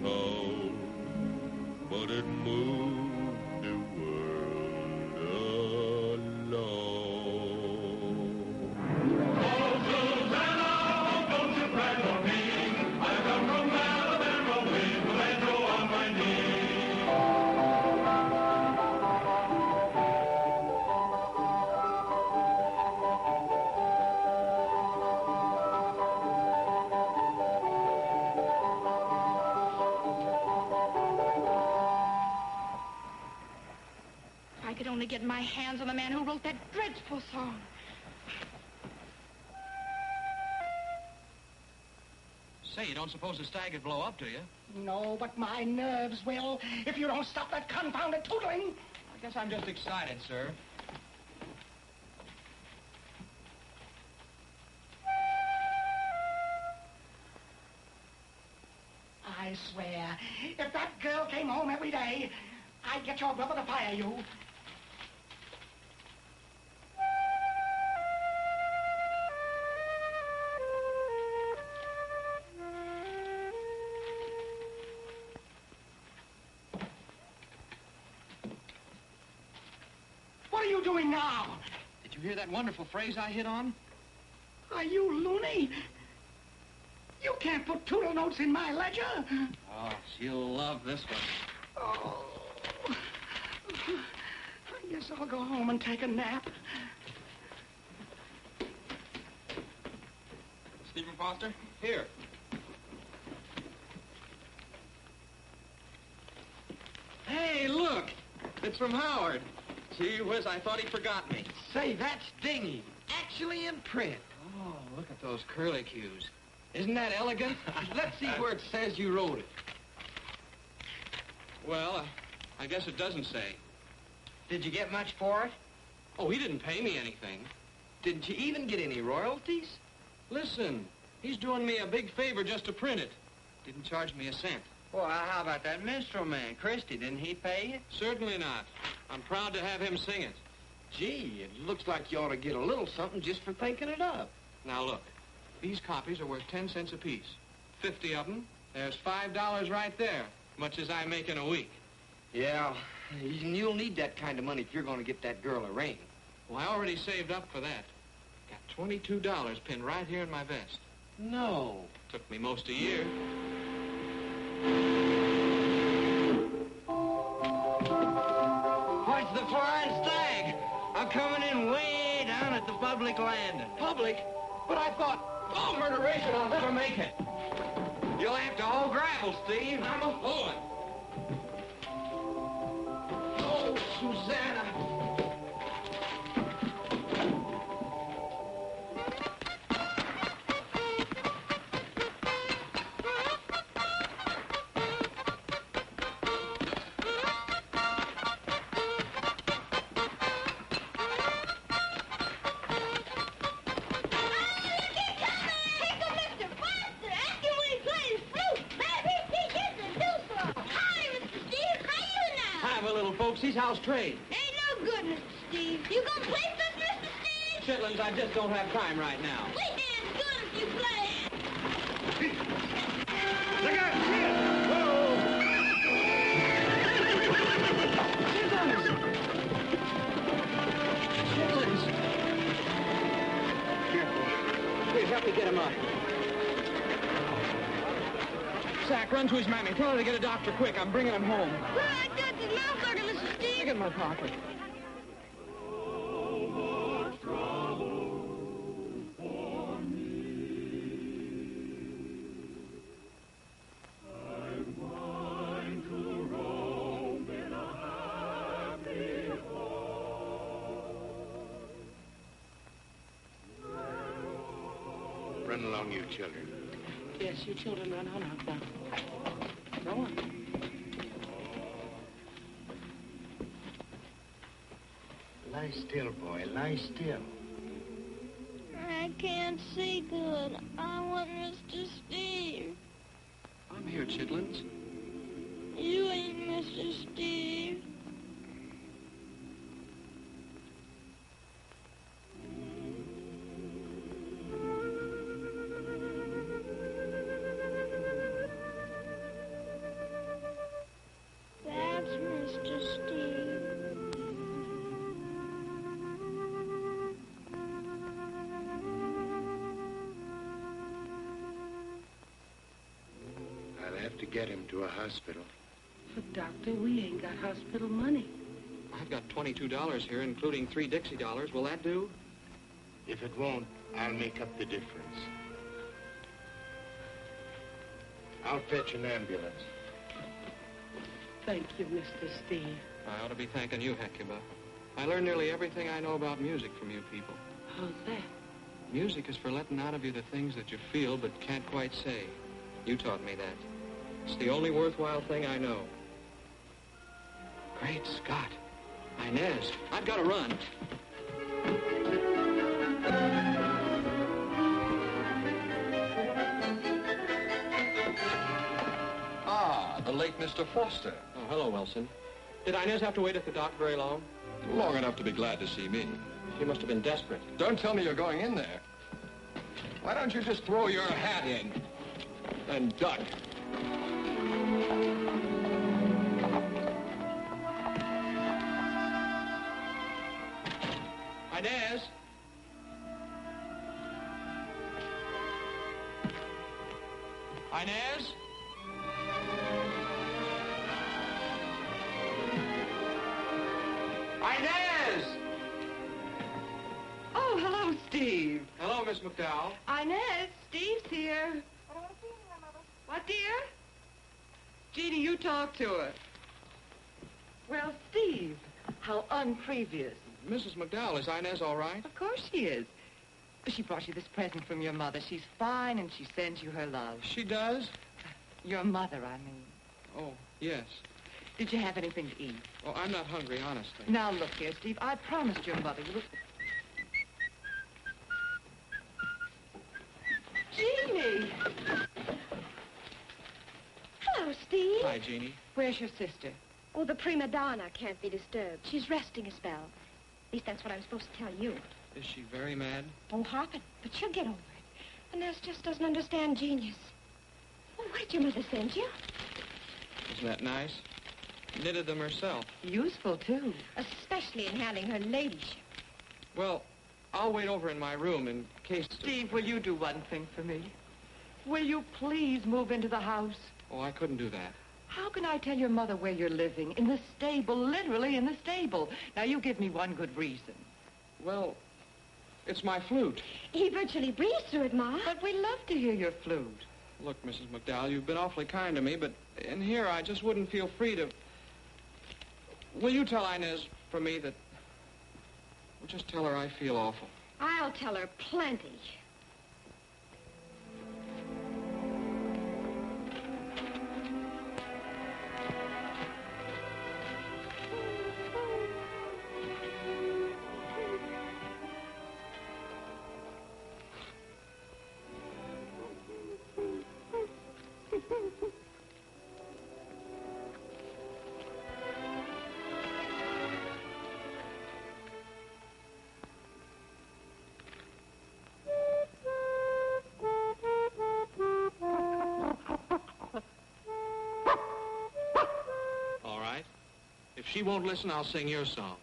tall, but it moved the world along. Oh, Susanna, don't you cry for me. I come from Alabama with a banjo on my knee. If I could only get my hands on the man who wrote that dreadful song. Say, you don't suppose the stag would blow up, do you? No, but my nerves will, if you don't stop that confounded tootling. I guess I'm just excited, sir. I swear, if that girl came home every day, I'd get your brother to fire you. What are you doing now? Did you hear that wonderful phrase I hit on? Are you loony? You can't put tootle notes in my ledger. Oh, she'll love this one. Oh. I guess I'll go home and take a nap. Stephen Foster, here. Hey, look! It's from Howard. Gee whiz, I thought he'd forgot me. Say, that's dingy. Actually in print. Oh, look at those curlicues. Isn't that elegant? Let's see where it says you wrote it. Well, I guess it doesn't say. Did you get much for it? Oh, he didn't pay me anything. Didn't you even get any royalties? Listen, he's doing me a big favor just to print it. Didn't charge me a cent. Well, how about that minstrel man, Christie? Didn't he pay you? Certainly not. I'm proud to have him sing it. Gee, it looks like you ought to get a little something just for thinking it up. Now, look. These copies are worth 10 cents apiece. 50 of them, there's $5 right there, much as I make in a week. Yeah, you'll need that kind of money if you're going to get that girl a ring. Well, I already saved up for that. Got $22 pinned right here in my vest. No. Took me most a year. What's the flying stag? I'm coming in way down at the public landing. Public? But I thought... Oh, murderation, I'll never make it. You'll have to haul gravel, Steve. I'm a poet. Oh, Susanna. Folksies, how's trade? Ain't no good, Mr. Steve. You gonna play for us, Mr. Steve? Chitlins, I just don't have time right now. We damn good if you play. Look out! Here! Whoa! Chitlins! Careful. Please help me get him up. Sack, run to his mammy. Tell her to get a doctor quick. I'm bringing him home. Well, I got this mouth organ, Mr. Steve. Stick it in my pocket. Run along, you children. Yes, you children run on out now. Go on. Lie still, boy. Lie still. I can't see good. I want Mr. Steve. I'm here, Chitlins. You ain't Mr. Steve. get him to a hospital. But, Doctor, we ain't got hospital money. I've got $22 here, including 3 Dixie dollars. Will that do? If it won't, I'll make up the difference. I'll fetch an ambulance. Thank you, Mr. Steve. I ought to be thanking you, Hecuba. I learned nearly everything I know about music from you people. How's that? Music is for letting out of you the things that you feel but can't quite say. You taught me that. It's the only worthwhile thing I know. Great Scott. Inez, I've got to run. Ah, the late Mr. Foster. Oh, hello, Wilson. Did Inez have to wait at the dock very long? Long enough to be glad to see me. She must have been desperate. Don't tell me you're going in there. Why don't you just throw your hat in and duck? Inez? Inez? Inez! Oh, hello, Steve. Hello, Miss McDowell. Inez, Steve's here. What, dear? Jeannie, you talk to her. Well, Steve, how unprevious. Mrs. McDowell, is Inez all right? Of course she is. She brought you this present from your mother. She's fine, and she sends you her love. She does? Your mother, I mean. Oh, yes. Did you have anything to eat? Oh, I'm not hungry, honestly. Now, look here, Steve. I promised your mother you would... Jeannie! Hello, Steve. Hi, Jeannie. Where's your sister? Oh, the prima donna can't be disturbed. She's resting a spell. At least that's what I'm supposed to tell you. Is she very mad? Oh, hopping. But she'll get over it. Inez just doesn't understand genius. Oh, where'd your mother send you? Isn't that nice? Knitted them herself. Useful, too. Especially in handling her ladyship. Well, I'll wait over in my room in case... Steve, will you do one thing for me? Will you please move into the house? Oh, I couldn't do that. How can I tell your mother where you're living? In the stable, literally in the stable. Now, you give me one good reason. Well, it's my flute. He virtually breathes through it, Ma. But we love to hear your flute. Look, Mrs. McDowell, you've been awfully kind to me, but in here I just wouldn't feel free to... Will you tell Inez for me that... Well, just tell her I feel awful. I'll tell her plenty. If she won't listen, I'll sing your song.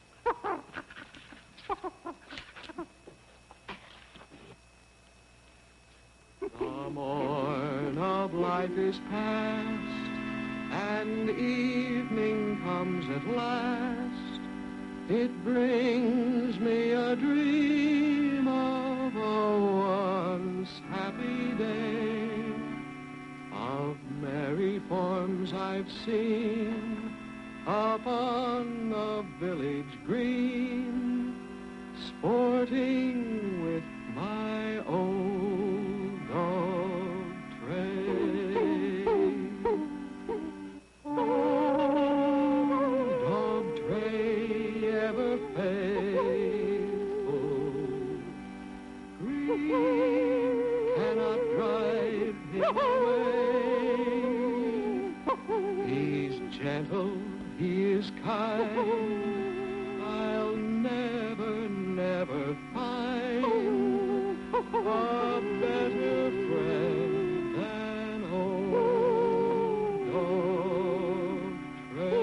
The morn of life is past, and evening comes at last. It brings me a dream of a once happy day, of merry forms I've seen upon the village green, sporting with my old dog Tray. Old dog Tray, ever faithful, grief cannot drive him away. He's gentle, he is kind, I'll never, never find a better friend than old dog Tray.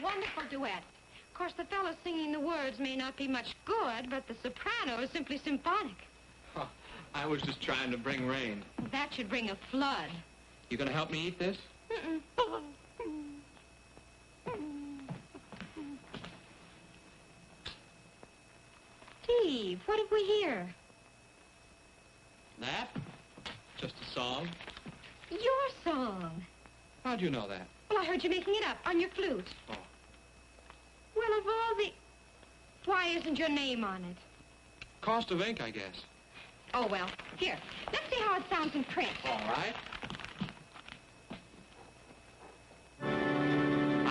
Wonderful duet. Of course, the fellow singing the words may not be much good, but the soprano is simply symphonic. Huh. I was just trying to bring rain. That should bring a flood. You gonna help me eat this? Mm-mm. Steve, what have we here? That? Just a song. Your song. How'd you know that? Well, I heard you making it up on your flute. Oh. Well, of all the... Why isn't your name on it? Cost of ink, I guess. Oh, well, here. Let's see how it sounds in print. All right.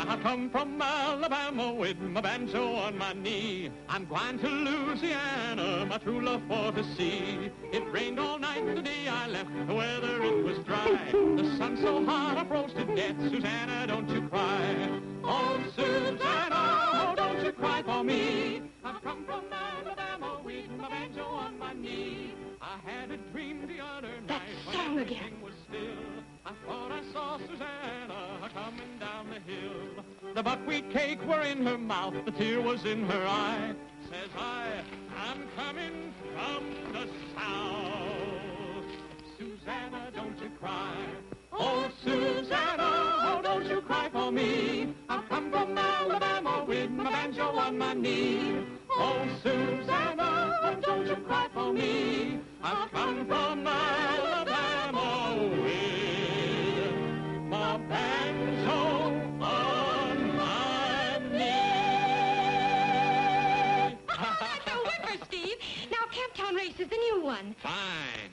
I come from Alabama with my banjo on my knee. I'm going to Louisiana, my true love for to see. It rained all night the day I left, the weather it was dry. The sun so hot I froze to death. Susanna, don't you cry. Oh, Susanna, oh, don't you cry for me. I've come from Alabama with my banjo on my knee. I had a dream the other That night song when again. everything was still. I thought I saw Susanna coming down the hill. The buckwheat cake were in her mouth, the tear was in her eye. Says I'm coming from the south. Susanna, don't you cry. Oh, Susanna, oh, don't you cry for me. I've come from Alabama with my banjo on my knee. Oh, Susanna, oh, don't you cry for me. I've come from Alabama with my banjo on my knee. That's a whipper, Steve. Now, Camptown Race is the new one. Fine.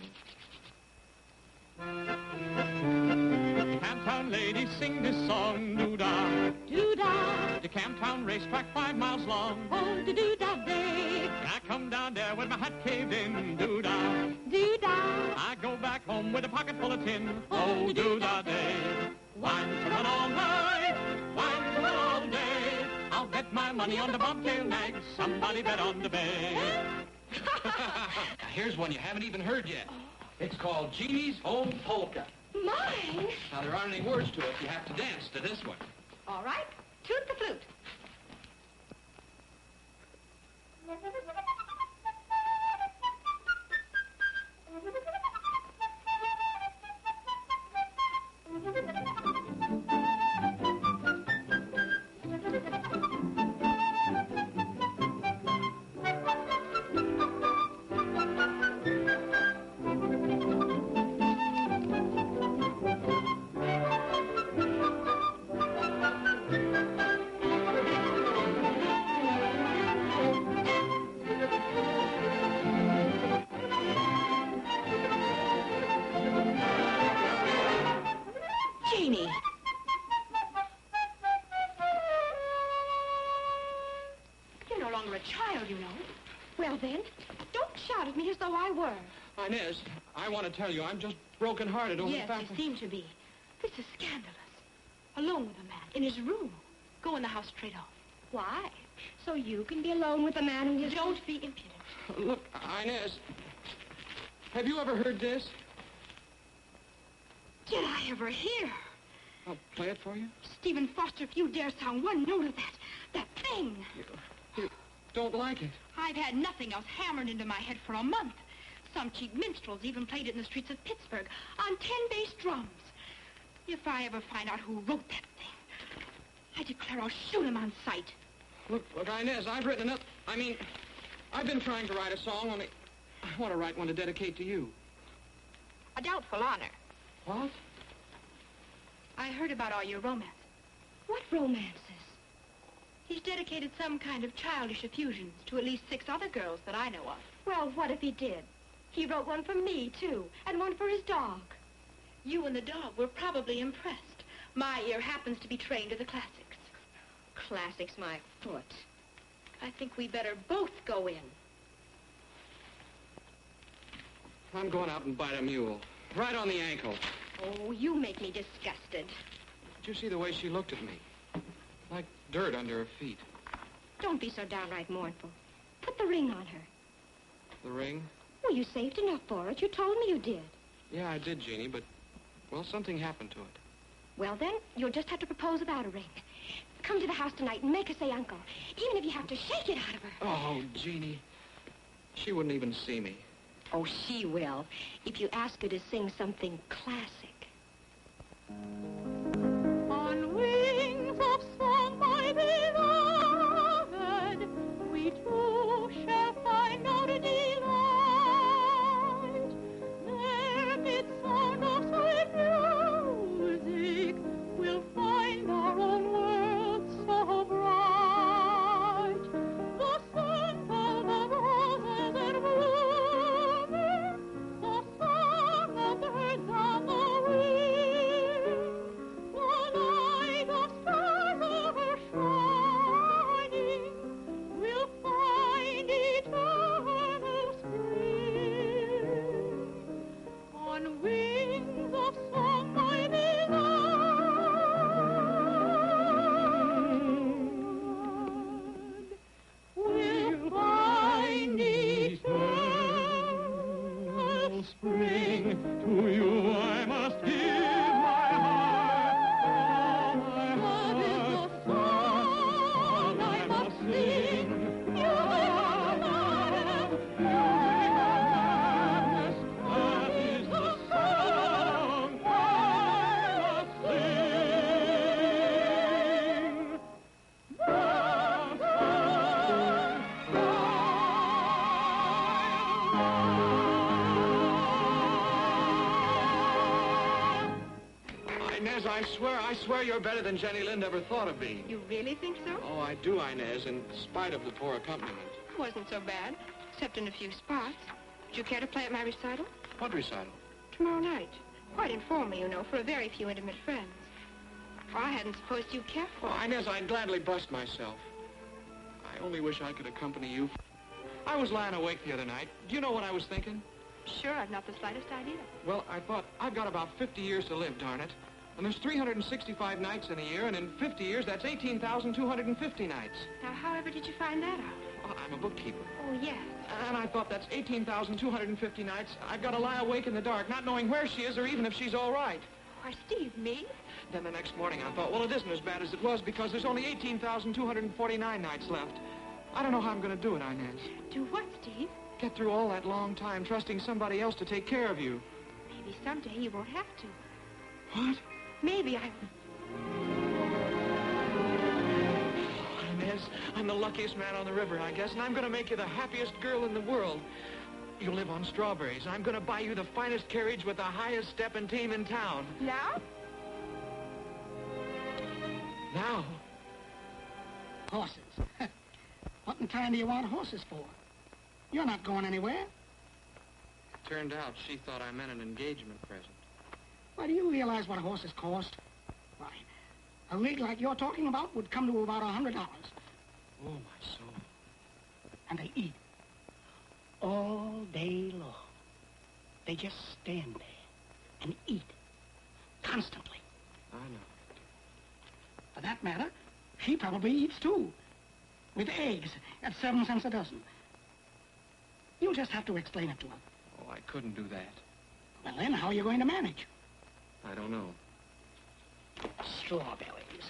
Camptown ladies sing this song, doo-dah. Doo-dah, The Camptown racetrack 5 miles long. oh, doo-dah day. I come down there with my hat caved in, doo-dah. Doo-dah, I go back home with a pocket full of tin. Oh, doo-dah day. Wine to run all night, wine to run all day. I'll bet my money on the bobtail nag. Somebody bet on the bay. Now, here's one you haven't even heard yet. It's called Jeannie's Home Polka. mine. Now, there aren't any words to it. You have to dance to this one. All right, toot the flute. Jeannie. You're no longer a child, you know. Well, then, don't shout at me as though I were. Inez, I want to tell you, I'm just broken-hearted over Yes, the fact you seem to be. This is scandalous. Alone with a man, in his room. Go in the house straight off. Why? So you can be alone with a man who is... Don't be impudent. Look, Inez, have you ever heard this? Did I ever hear? I'll play it for you. Stephen Foster, if you dare sound one note of that thing. You don't like it. I've had nothing else hammered into my head for a month. Some cheap minstrels even played it in the streets of Pittsburgh on 10-bass drums. If I ever find out who wrote that thing, I declare I'll shoot him on sight. Look, Inez, I've written another... I've been trying to write a song, only I want to write one to dedicate to you. A doubtful honor. What? I heard about all your romance. What romances? He's dedicated some kind of childish effusions to at least 6 other girls that I know of. Well, what if he did? He wrote one for me, too, and one for his dog. You and the dog were probably impressed. My ear happens to be trained to the classics. Classics, my foot. I think we better both go in. I'm going out and bite a mule. Right on the ankle. Oh, you make me disgusted. Did you see the way she looked at me? Like dirt under her feet. Don't be so downright mournful. Put the ring on her. The ring? Well, you saved enough for it. You told me you did. Yeah, I did, Jeannie, but, well, something happened to it. Well, then, you'll just have to propose without a ring. Come to the house tonight and make her say uncle, even if you have to shake it out of her. Oh, Jeannie. She wouldn't even see me. Oh, she will, if you ask her to sing something classic. On wings of song, my beloved, we two shall find our delight. There, mid sound of sweet music, we'll find our own world so bright. The scent of the roses and blooming, the song of birds on the wing, the light of stars overshining, we'll find eternal spring. On wings of song, my beloved, we'll find eternal spring. To you I must give my heart. Love is the song I must sing. You are madness, that is the song I must sing. The Inez, I swear you're better than Jenny Lind ever thought of being. You really think so? Oh, I do, Inez, in spite of the poor accompaniment. It wasn't so bad, except in a few spots. Would you care to play at my recital? What recital? Tomorrow night. Quite informal, you know, for a very few intimate friends. Well, I hadn't supposed you'd care for Oh, it. Inez, I'd gladly bust myself. I only wish I could accompany you. I was lying awake the other night. Do you know what I was thinking? Sure, I've not the slightest idea. Well, I thought, I've got about 50 years to live, darn it. And there's 365 nights in a year, and in 50 years, that's 18,250 nights. Now, however did you find that out? Well, I'm a bookkeeper. Oh, yes. And I thought that's 18,250 nights. I've got to lie awake in the dark, not knowing where she is or even if she's all right. Why, Steve, me? Then the next morning I thought, well, it isn't as bad as it was because there's only 18,249 nights left. I don't know how I'm going to do it, Inez. Do what, Steve? Get through all that long time trusting somebody else to take care of you. Maybe someday you won't have to. What? Maybe I... Inez, I'm the luckiest man on the river, I guess, and I'm going to make you the happiest girl in the world. You live on strawberries. I'm going to buy you the finest carriage with the highest step and team in town. Now? Now? Horses. What in time do you want horses for? You're not going anywhere. It turned out she thought I meant an engagement present. Why, do you realize what horses cost? Why, a rig like you're talking about would come to about $100. Oh, my soul. And they eat all day long. They just stand there and eat constantly. I know. For that matter, she probably eats too, with eggs at 7 cents a dozen. You'll just have to explain it to her. Oh, I couldn't do that. Well, then, how are you going to manage? I don't know. Strawberries.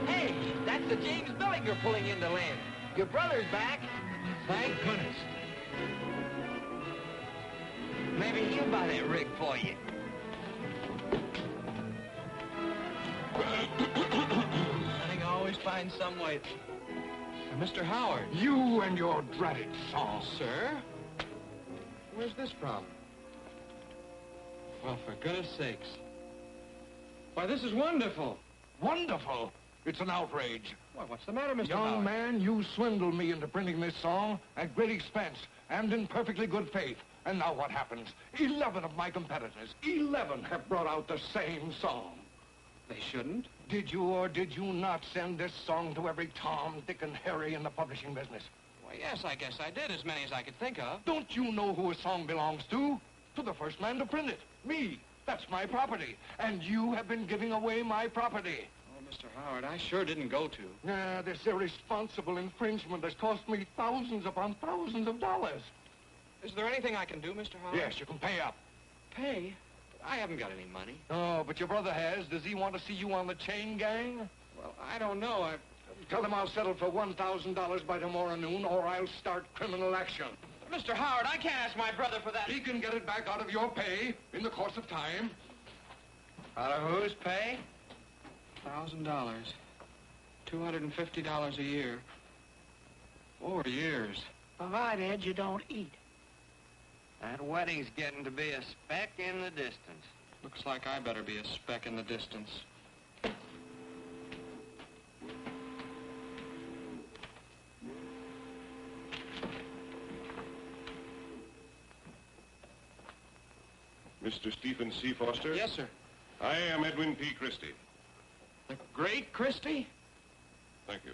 Hey, that's the James Bellinger pulling into land. Your brother's back. Thank goodness. Maybe he'll buy that rig for you. I think I always find some way. Mr. Howard. You and your dreaded song. Sir? Where's this from? Well, for goodness sakes. Why, this is wonderful. Wonderful. It's an outrage. Why, what's the matter, Mr. Young Howard? man, you swindled me into printing this song at great expense and in perfectly good faith. And now what happens? 11 of my competitors, 11 have brought out the same song. They shouldn't. Did you or did you not send this song to every Tom, Dick, and Harry in the publishing business? Why, yes, I guess I did, as many as I could think of. Don't you know who a song belongs to? To the first man to print it, me. That's my property. And you have been giving away my property. Oh, Mr. Howard, I sure didn't go to. This irresponsible infringement has cost me thousands upon thousands of dollars. Is there anything I can do, Mr. Howard? Yes, you can pay up. Pay? I haven't got any money. Oh, but your brother has. Does he want to see you on the chain gang? Well, I don't know. Tell him I'll settle for $1,000 by tomorrow noon, or I'll start criminal action. Mr. Howard, I can't ask my brother for that. He can get it back out of your pay in the course of time. Out of whose pay? $1,000. $250 a year. 4 years. Provided you don't eat. That wedding's getting to be a speck in the distance. Looks like I better be a speck in the distance. Mr. Stephen C. Foster? Yes, sir. I am Edwin P. Christie. The great Christie? Thank you.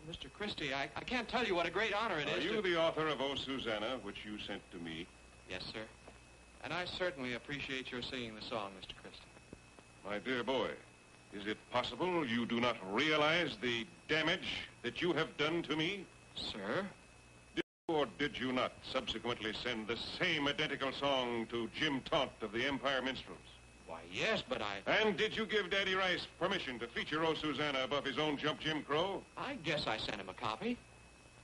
Well, Mr. Christie, I can't tell you what a great honor it Are is you to... the author of O Susanna, which you sent to me? Yes, sir. And I certainly appreciate your singing the song, Mr. Christie. My dear boy, is it possible you do not realize the damage that you have done to me? Sir? Or did you not subsequently send the same identical song to Jim Taunt of the Empire Minstrels? Why, yes, but I... And did you give Daddy Rice permission to feature O Susanna above his own Jump Jim Crow? I guess I sent him a copy.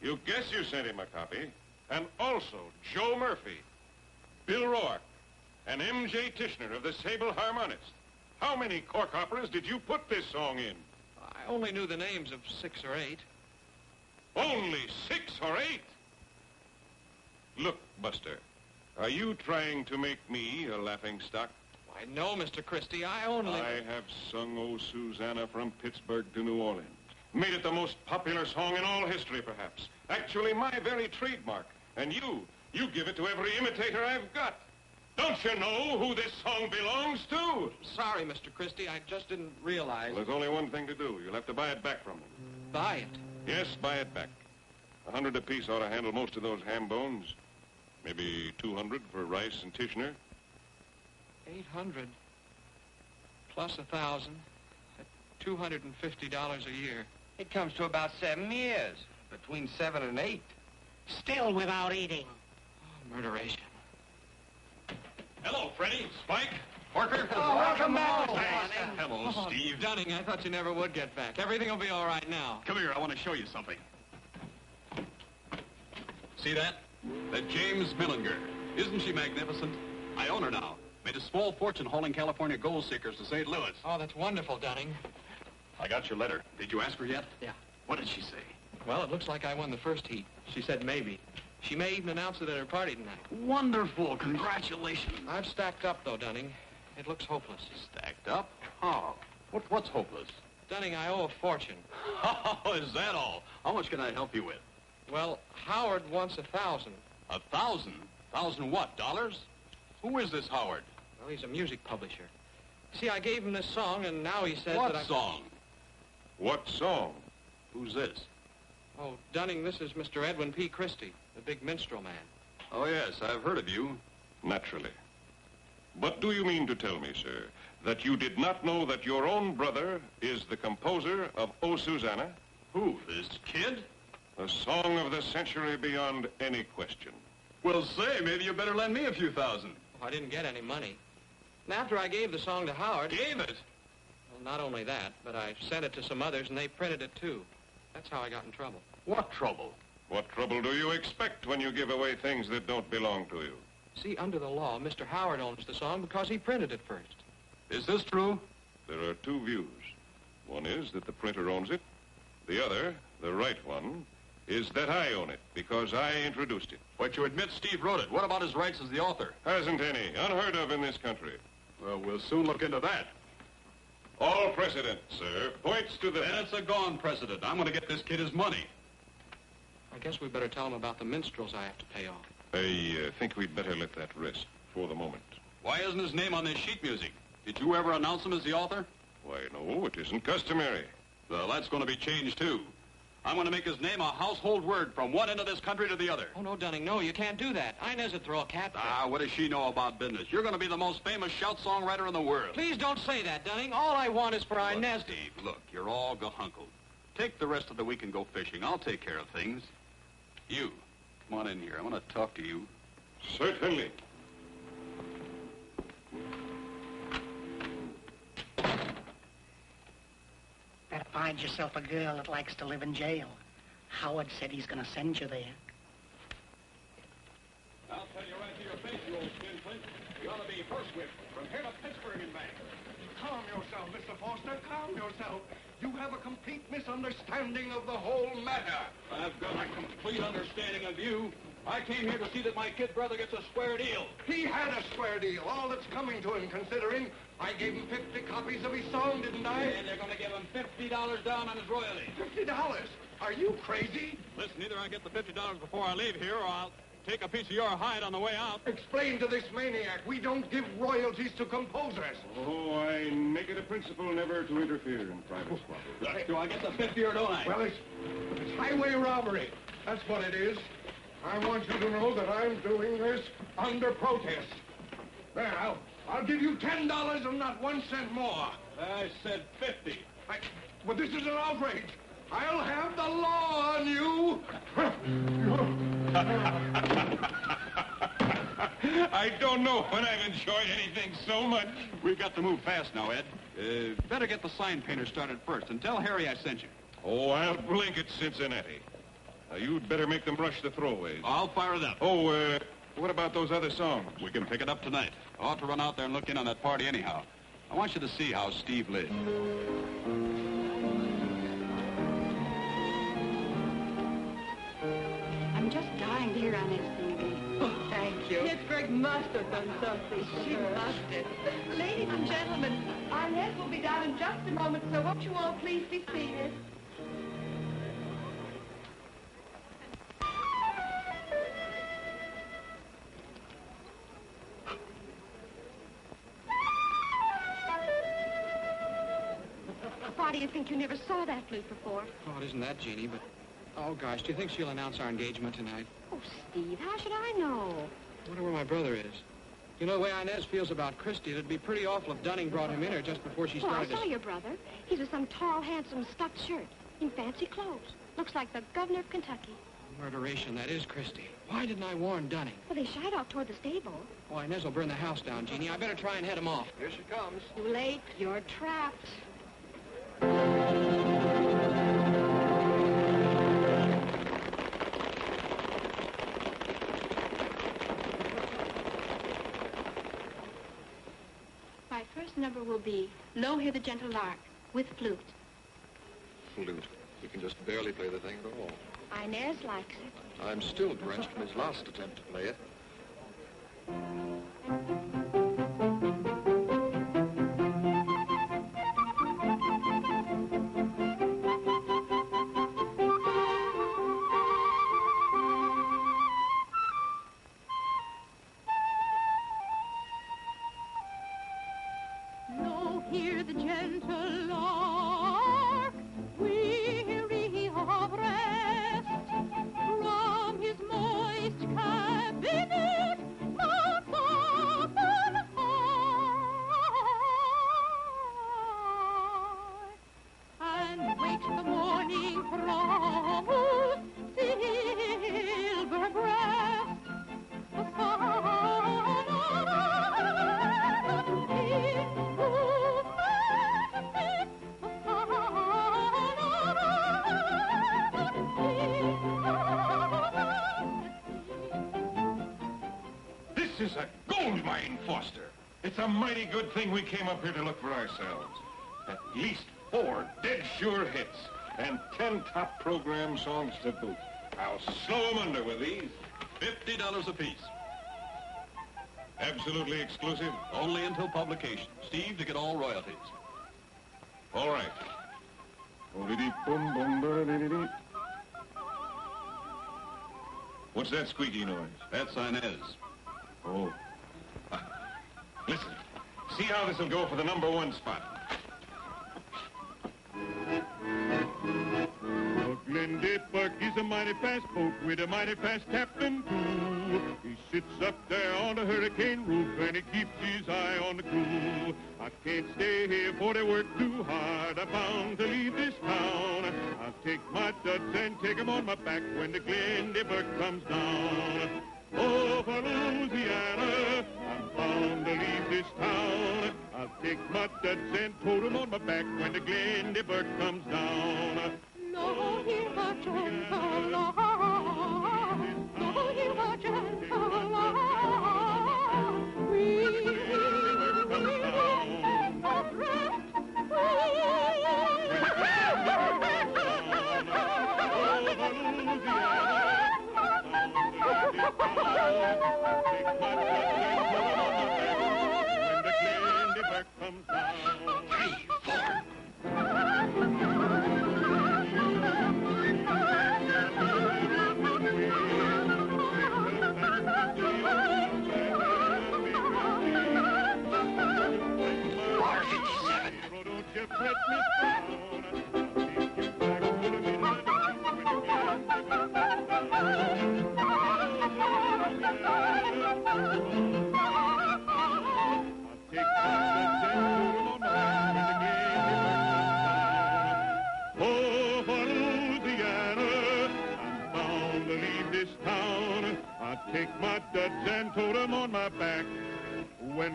You guess you sent him a copy. And also Joe Murphy, Bill Rourke, and M.J. Tishner of the Sable Harmonists. How many cork operas did you put this song in? I only knew the names of 6 or 8. Only 6 or 8? Look, Buster, are you trying to make me a laughingstock? Why, no, Mr. Christie, I only... I have sung O Susanna from Pittsburgh to New Orleans. Made it the most popular song in all history, perhaps. Actually, my very trademark. And you give it to every imitator I've got. Don't you know who this song belongs to? Sorry, Mr. Christie, I just didn't realize... Well, there's only one thing to do. You'll have to buy it back from them. Buy it? Yes, buy it back. 100 apiece ought to handle most of those ham bones. Maybe 200 for Rice and Tishner. 800 plus 1,000 at $250 a year. It comes to about 7 years. Between 7 and 8. Still without eating. Oh, murderation. Hello, Freddie, Spike, Parker. Oh, welcome back. Hello, Steve. Dunning, I thought you never would get back. Everything will be all right now. Come here, I want to show you something. See that? That James Millinger. Isn't she magnificent? I own her now. Made a small fortune hauling California gold seekers to St. Louis. Oh, that's wonderful, Dunning. I got your letter. Did you ask her yet? Yeah. What did she say? Well, it looks like I won the first heat. She said maybe. She may even announce it at her party tonight. Wonderful. Congratulations. I've stacked up, though, Dunning. It looks hopeless. Stacked up? How? What's hopeless? Dunning, I owe a fortune. Oh, is that all? How much can I help you with? Well, Howard wants 1,000. 1,000? 1,000 what, dollars? Who is this Howard? Well, he's a music publisher. See, I gave him this song, and now he says What that I... song? What song? Who's this? Oh, Dunning, this is Mr. Edwin P. Christie, the big minstrel man. Oh, yes, I've heard of you. Naturally. But do you mean to tell me, sir, that you did not know that your own brother is the composer of O Susanna? Who, this kid? A song of the century beyond any question. Well, say, maybe you better lend me a few thousand. Oh, I didn't get any money. And after I gave the song to Howard... Gave it? Well, not only that, but I sent it to some others, and they printed it, too. That's how I got in trouble. What trouble? What trouble do you expect when you give away things that don't belong to you? See, under the law, Mr. Howard owns the song because he printed it first. Is this true? There are two views. One is that the printer owns it. The other, the right one, is that I own it because I introduced it. But you admit Steve wrote it. What about his rights as the author? Hasn't any. Unheard of in this country. Well, we'll soon look into that. All precedent, sir, points to the... Then it's a gone precedent. I'm going to get this kid his money. I guess we better tell him about the minstrels I have to pay off. I think we'd better let that rest for the moment. Why isn't his name on this sheet music? Did you ever announce him as the author? Why, no, it isn't customary. Well, that's going to be changed, too. I'm going to make his name a household word from one end of this country to the other. Oh, no, Dunning, no, you can't do that. Inez would throw a cat fit. Ah, what does she know about business? You're going to be the most famous shout songwriter in the world. Please don't say that, Dunning. All I want is for Look, Inez... Steve, look, you're all gahunkled. Take the rest of the week and go fishing. I'll take care of things. You, come on in here. I want to talk to you. Certainly. Better find yourself a girl that likes to live in jail. Howard said he's going to send you there. horsewhip from here to Pittsburgh and back. Calm yourself, Mr. Foster. Calm yourself. You have a complete misunderstanding of the whole matter. I've got a complete understanding of you. I came here to see that my kid brother gets a square deal. He had a square deal, all that's coming to him, considering I gave him 50 copies of his song, didn't I? And they're going to give him $50 down on his royalty. $50? Are you crazy? Listen, either I get the $50 before I leave here, or I'll take a piece of your hide on the way out. Explain to this maniac, we don't give royalties to composers. Oh, I make it a principle never to interfere in private squabbles. Do I get the 50 or don't I? Well, it's highway robbery. That's what it is. I want you to know that I'm doing this under protest. There, I'll give you $10 and not 1 cent more. I said 50. Well, this is an outrage. I'll have the law on you. I don't know when I've enjoyed anything so much. We've got to move fast now, Ed. Better get the sign painter started first and tell Harry I sent you. Oh, I'll blink at Cincinnati. Now, you'd better make them rush the throwaways. I'll fire it up. Oh, what about those other songs? We can pick it up tonight. I ought to run out there and look in on that party anyhow. I want you to see how Steve lived. I'm just dying to hear Inez sing again. Oh, thank you. Pittsburgh must have done something. She must have. Ladies and gentlemen, Inez will be down in just a moment, so won't you all please be seated? Why do you think you never saw that flute before? Oh, it isn't that, Jeannie, but... Oh, gosh, do you think she'll announce our engagement tonight? Oh, Steve, how should I know? I wonder where my brother is. You know, the way Inez feels about Christy, it'd be pretty awful if Dunning brought him in here just before she Well, I started saw your brother. He's with some tall, handsome, stuffed shirt in fancy clothes. Looks like the governor of Kentucky. Murderation, that is Christy. Why didn't I warn Dunning? Well, they shied off toward the stable. Oh, Inez will burn the house down, Jeannie. I better try and head him off. Here she comes. Too late. You're trapped. My first number will be Lo Hear the Gentle Lark with flute. Flute. You can just barely play the thing at all. Inez likes it. I'm still drenched from his last attempt to play it. No, hear the gentle lark, weary of rest, from his moist cabinet mounts often high, and wakes the morning crow's silver breast. The This is a gold mine, Foster. It's a mighty good thing we came up here to look for ourselves. At least 4 dead sure hits and 10 top program songs to boot. I'll slow 'em under with these. $50 apiece. Absolutely exclusive. Only until publication. Steve to get all royalties. All right. Oh-dee-dee-boom-boom-ba-dee-dee-dee. What's that squeaky noise? That's Inez. Oh. Listen. See how this'll go for the #1 spot. Glendy Buck is a mighty fast boat with a mighty fast captain, too. He sits up there on the hurricane roof and he keeps his eye on the crew. I can't stay here for they work too hard. I'm bound to leave this town. I'll take my duds and take 'em on my back when the Glendy Buck comes down. Oh, for Louisiana, I'm bound to leave this town. I'll take my duds and tote 'em on my back when the Glendy Buck comes down. no, hear the gentle lark, no, hear the gentle lark, weary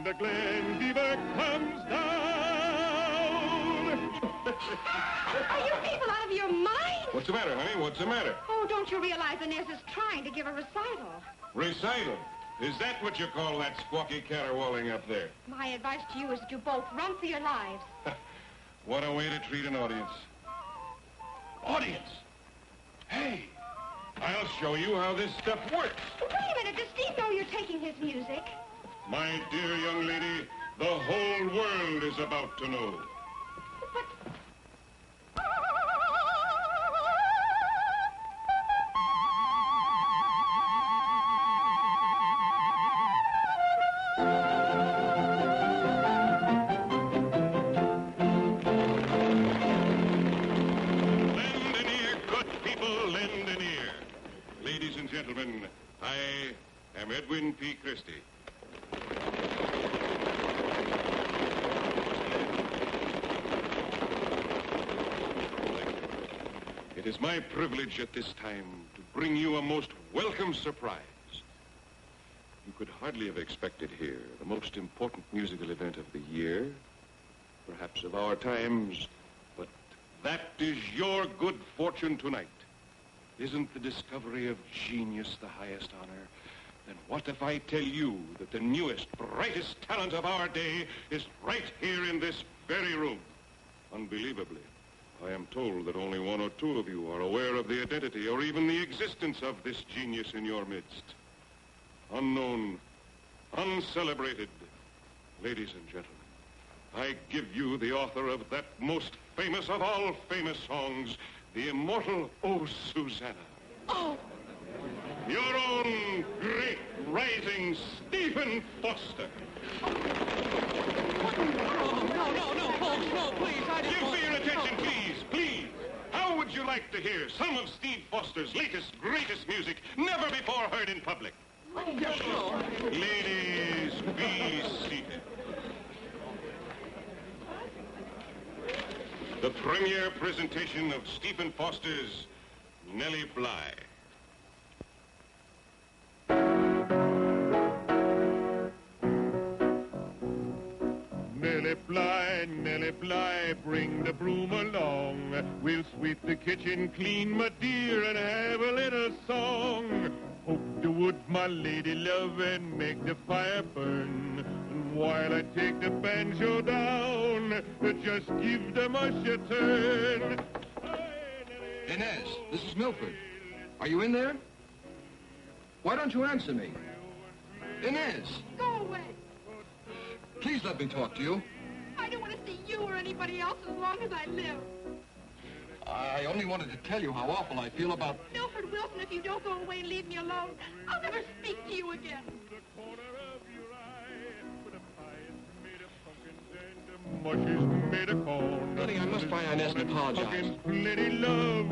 when the Glendiver comes down. Are you people out of your mind? What's the matter, honey? What's the matter? Oh, don't you realize Inez is trying to give a recital? Recital? Is that what you call that squawky caterwauling up there? My advice to you is that you both run for your lives. What a way to treat an audience. Audience? Hey, I'll show you how this stuff works. Wait a minute, does Steve know you're taking his music? My dear young lady, the whole world is about to know. Lend an ear, good people, lend an ear. Ladies and gentlemen, I am Edwin P. Christie. It is my privilege at this time to bring you a most welcome surprise. You could hardly have expected here the most important musical event of the year, perhaps of our times, but that is your good fortune tonight. Isn't the discovery of genius the highest honor? Then what if I tell you that the newest, brightest talent of our day is right here in this very room? Unbelievably, I am told that only one or two of you are aware of the identity or even the existence of this genius in your midst. Unknown, uncelebrated, ladies and gentlemen, I give you the author of that most famous of all famous songs, the immortal "Oh, Susanna." Oh! Your own great rising Stephen Foster. No, folks, no, please. Give me your attention, please. How would you like to hear some of Steve Foster's latest, greatest music, never before heard in public? Ladies, be seated. The premiere presentation of Stephen Foster's Nellie Bly. Nellie Bly, bring the broom along. We'll sweep the kitchen clean, my dear, and have a little song. Poke the wood, my lady love, and make the fire burn. And while I take the banjo down, just give the mush a turn. Inez, this is Milford. Are you in there? Why don't you answer me? Inez, Go away. please let me talk to you. I don't want to see you or anybody else as long as I live. I only wanted to tell you how awful I feel about... Milford Wilson, if you don't go away and leave me alone, I'll never speak to you again. Mush is made of corn. Honey, I must find Inez and apologize. Plenty love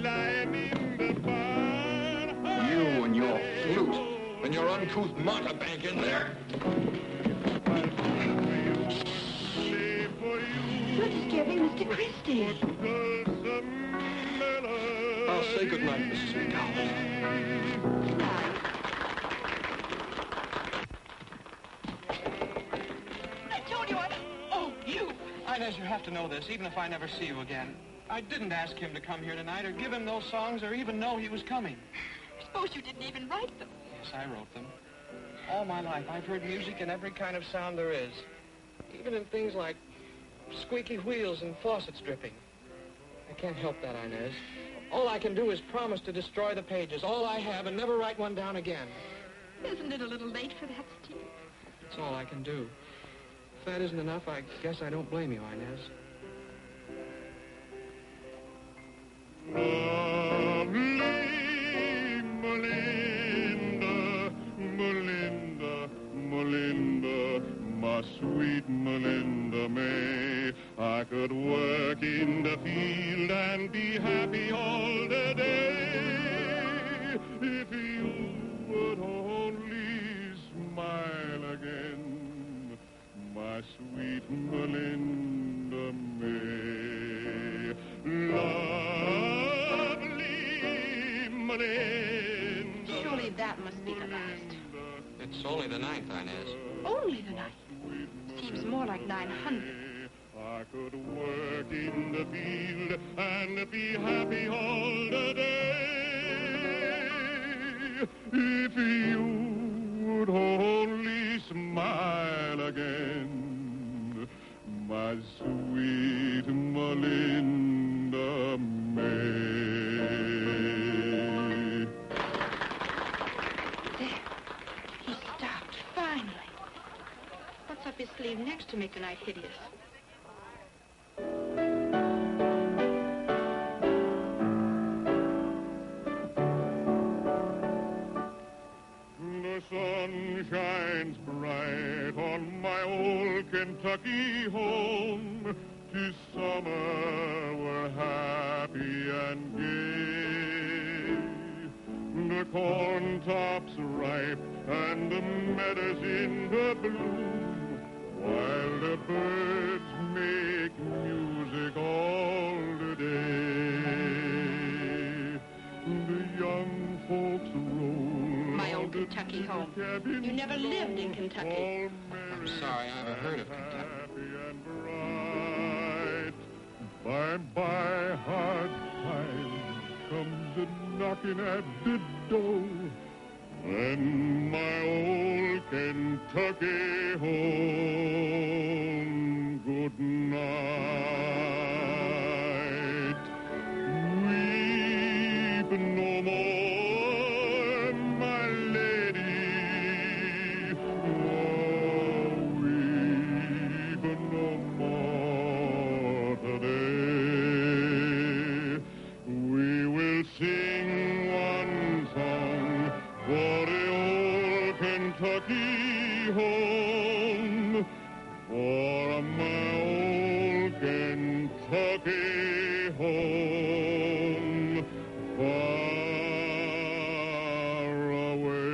lying in the barn. You and your flute and your uncouth mountebank in there. You're disturbing Mr. Christie. I'll say goodnight, Mrs. McDowell. I told you Oh, you! Inez, you have to know this, even if I never see you again. I didn't ask him to come here tonight or give him those songs or even know he was coming. I suppose you didn't even write them. Yes, I wrote them. All my life, I've heard music in every kind of sound there is. Even in things like squeaky wheels and faucets dripping. I can't help that, Inez. All I can do is promise to destroy the pages, all I have, and never write one down again. Isn't it a little late for that, Steve? That's all I can do. If that isn't enough, I guess I don't blame you, Inez. Melinda, my sweet Melinda May. I could work in the field and be happy all the day if you would only smile again, my sweet Melinda May. Lovely Melinda. Surely that must be the last. It It's only the 9th, Inez. Only the 9th? Seems more like 900. I could work in the field and be happy all the day if you would only smile again, my sweet Melinda May. There. He stopped, finally. What's up his sleeve next to make the night hideous? The sun shines bright on my old Kentucky home. 'Tis summer, we're happy and gay. The corn tops ripe and the meadows in the bloom, while the birds make music all the day. The young folks roll. My old Kentucky home. You never lived in Kentucky. I'm sorry, I never heard of Kentucky. By hard times comes a knocking at the door, and my old Kentucky home, good night. Weep no more, my lady. Oh, weep no more today. We will sing one song for the old Kentucky home, for my old Kentucky home, far away.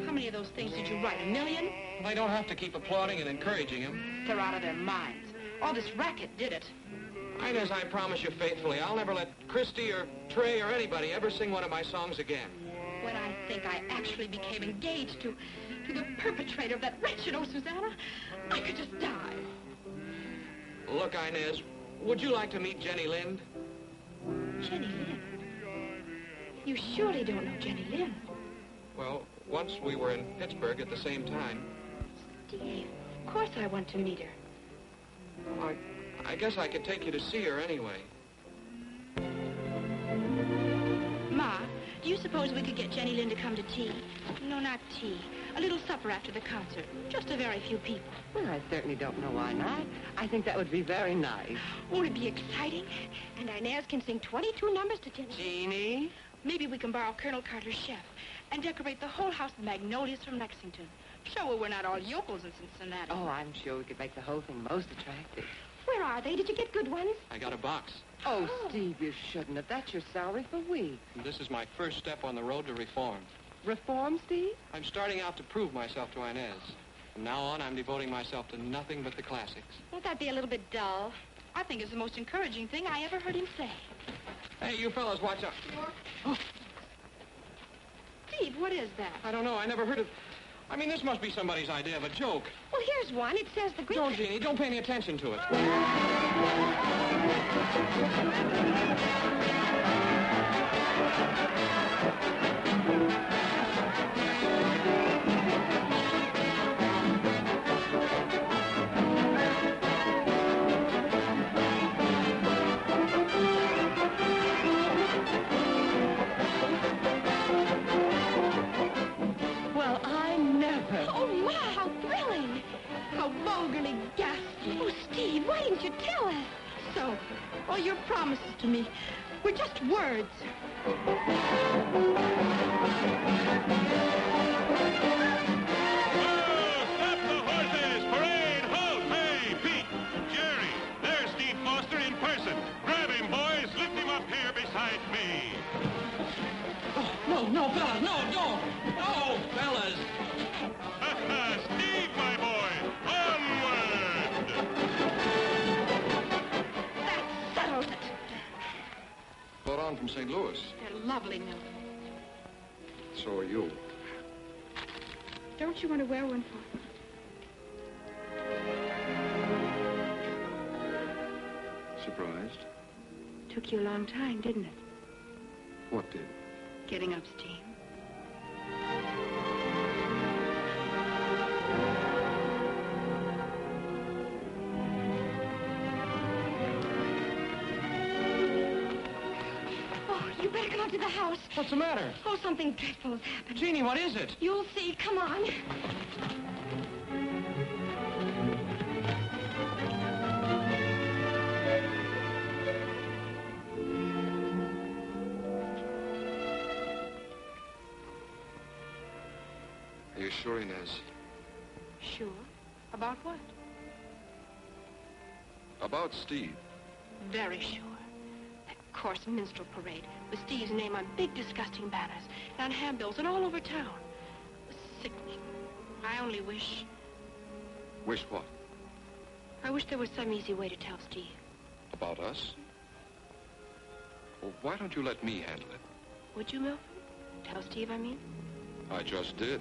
How many of those things did you write? 1 million? They don't have to keep applauding and encouraging him. They're out of their minds. All this racket did it. Inez, I promise you faithfully, I'll never let Christy or Trey or anybody ever sing one of my songs again. When I think I actually became engaged to the perpetrator of that wretched old Susanna, I could just die. Look, Inez, would you like to meet Jenny Lind? Jenny Lind? You surely don't know Jenny Lind. Well, once we were in Pittsburgh at the same time. Steve, of course I want to meet her. Well, I guess I could take you to see her anyway. Ma, do you suppose we could get Jenny Lind to come to tea? No, not tea. A little supper after the concert. Just a very few people. Well, I certainly don't know why not. I think that would be very nice. Won't it be exciting? And Inez can sing 22 numbers to Jenny. Jeannie? Maybe we can borrow Colonel Carter's chef and decorate the whole house with magnolias from Lexington. Show her we're not all yokels in Cincinnati. Oh, I'm sure we could make the whole thing most attractive. Where are they? Did you get good ones? I got a box. Oh, Steve, you shouldn't have. That's your salary for weeks. And this is my first step on the road to reform. Reform, Steve? I'm starting out to prove myself to Inez. From now on, I'm devoting myself to nothing but the classics. Won't that be a little bit dull? I think it's the most encouraging thing I ever heard him say. Hey, you fellas, watch out. Oh. Steve, what is that? I don't know. I never heard of... I mean, this must be somebody's idea of a joke. Well, here's one. It says the green... Don't, Jeannie. Don't pay any attention to it. Well, I never. Oh, my, how thrilling. How vulgarly ghastly. Oh, Steve, why didn't you tell us? So, all your promises to me were just words. Stop the horses! Parade! Halt! Hey, Pete! Jerry! There's Steve Foster in person. Grab him, boys. Lift him up here beside me. Oh, no, fellas. No, don't. No, fellas. Steve, my boy! Onward! brought on from St. Louis. They're lovely, Milton. So are you. Don't you want to wear one for me? Surprised? Took you a long time, didn't it? What did? Getting up steam. Oh, you better come up to the house. What's the matter? Oh, something dreadful has happened. Jeannie, what is it? You'll see. Come on. Are you sure, Inez? Sure. About what? About Steve. Very sure. That coarse minstrel parade with Steve's name on big, disgusting banners, and on handbills and all over town. Sickening. I only wish... Wish what? I wish there was some easy way to tell Steve. About us? Well, why don't you let me handle it? Would you, Milford? Tell Steve, I mean? I just did.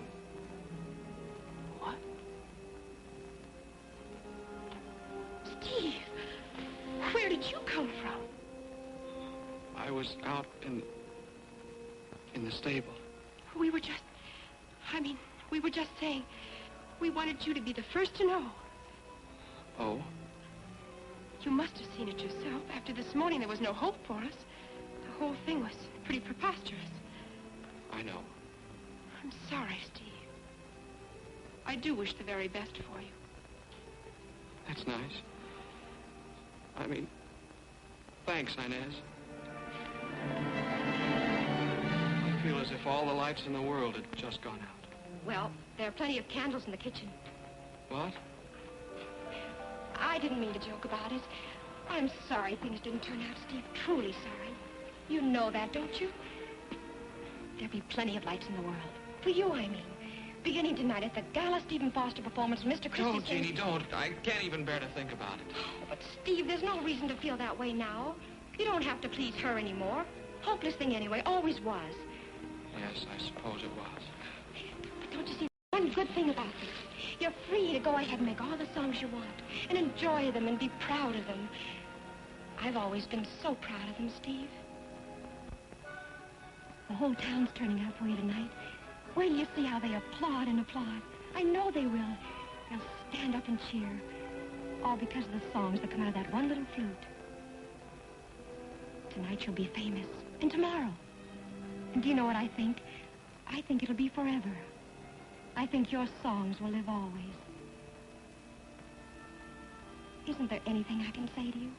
What? Steve! Where did you come from? I was out in the stable. We were just... we were just saying... We wanted you to be the first to know. Oh? You must have seen it yourself. After this morning, there was no hope for us. The whole thing was pretty preposterous. I know. I'm sorry, Steve. I do wish the very best for you. That's nice. Thanks, Inez. I feel as if all the lights in the world had just gone out. Well, there are plenty of candles in the kitchen. What? I didn't mean to joke about it. I'm sorry things didn't turn out, Steve. Truly sorry. You know that, don't you? There'll be plenty of lights in the world. For you, I mean. Beginning tonight at the gala Stephen Foster performance, Mr. Christie... Don't, Jeannie, don't. I can't even bear to think about it. But, Steve, there's no reason to feel that way now. You don't have to please her anymore. Hopeless thing anyway, always was. Yes, I suppose it was. But don't you see, one good thing about this? You're free to go ahead and make all the songs you want and enjoy them and be proud of them. I've always been so proud of them, Steve. The whole town's turning out for you tonight. Wait till you see how they applaud and applaud. I know they will. They'll stand up and cheer. All because of the songs that come out of that one little flute. Tonight you'll be famous. And tomorrow. And do you know what I think? I think it'll be forever. I think your songs will live always. Isn't there anything I can say to you?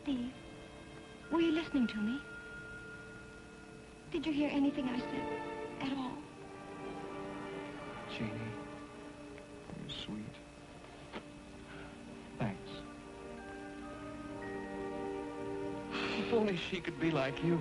Steve, were you listening to me? Did you hear anything I said at all? Jeannie, you're sweet. Thanks. If only she could be like you.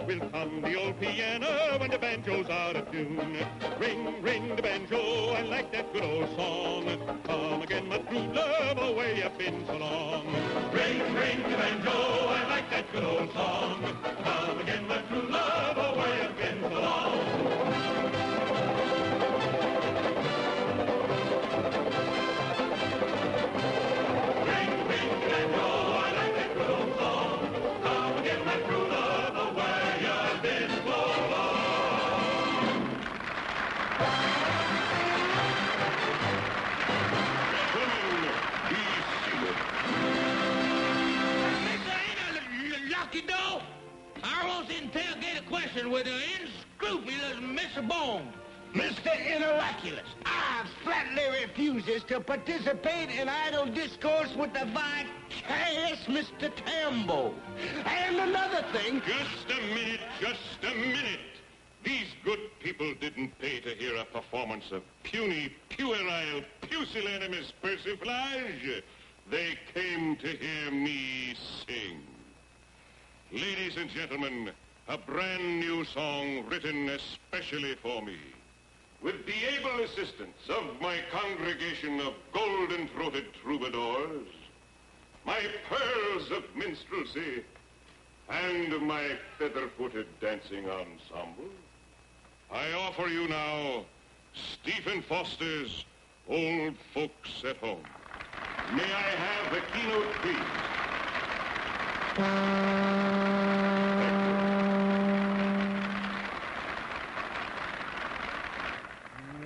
Will come the old piano when the banjo's out of tune. Ring, ring the banjo, I like that good old song. Come again, my true love, oh, where you been so long. Ring, ring the banjo, I like that good old song. Come again, my true love, oh, where you been so long. with an unscrupulous Miss Bone. Mr. Interloculus, I flatly refuses to participate in idle discourse with the vicarious Mr. Tambo. And another thing... Just a minute. These good people didn't pay to hear a performance of puny, puerile, pusillanimous persiflage. They came to hear me sing. Ladies and gentlemen, a brand new song written especially for me. With the able assistance of my congregation of golden-throated troubadours, my pearls of minstrelsy, and my feather-footed dancing ensemble, I offer you now Stephen Foster's Old Folks at Home. May I have the keynote, please?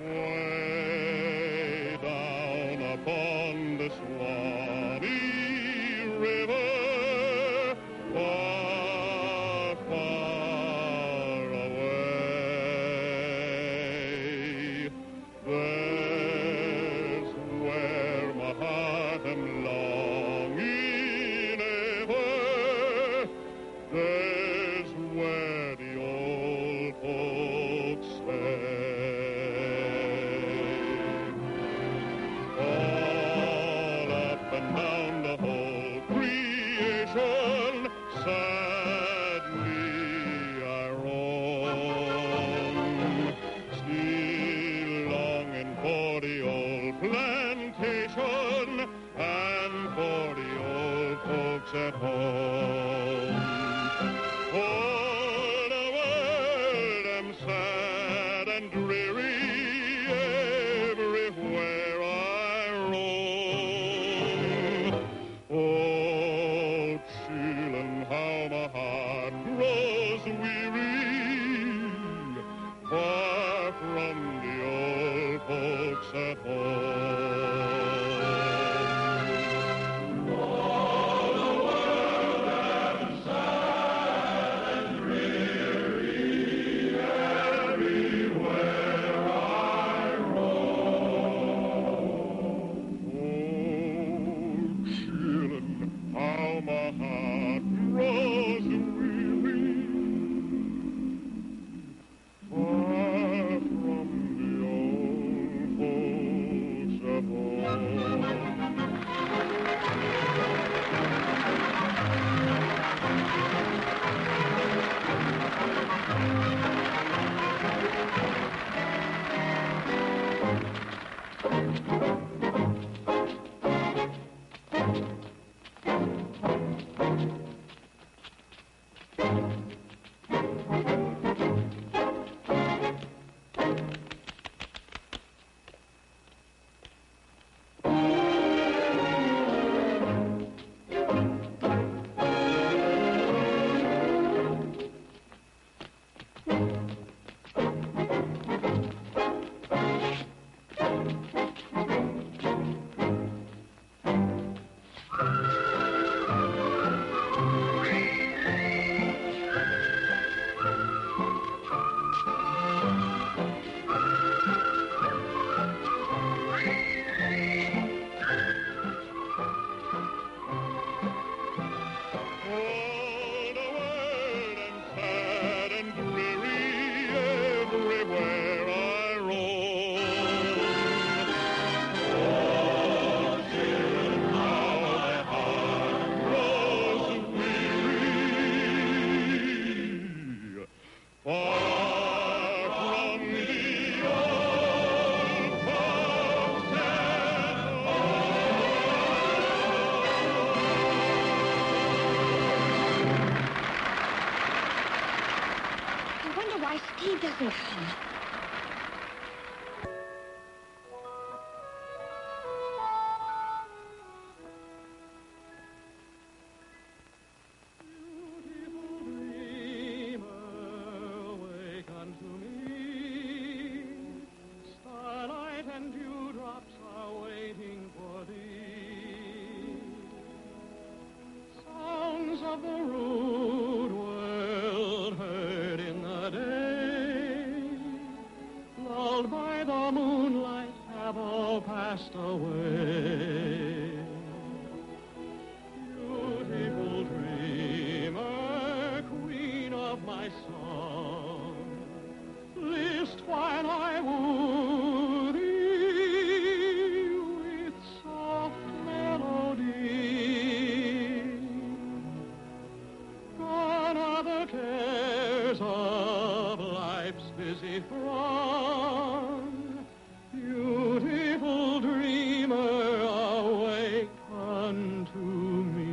Way down upon the Swanee River, far, far away, there's where my heart am longing ever. There's where the old folks say. All up and down the whole creation, sadly I roam, still longing for the old plantation and for the old folks at home. All the world am sad and dreary everywhere I roam. Oh, children, how my heart grows weary, far from the old folks at home. How my heart grows weary, far from the old folks at Steve doesn't come. Of the rude world heard in the day. passed away. Beautiful dreamer, queen of my song, list while I woo thee with soft melody. Gone are the cares of life's busy throng. Beautiful dreamer, awake unto me.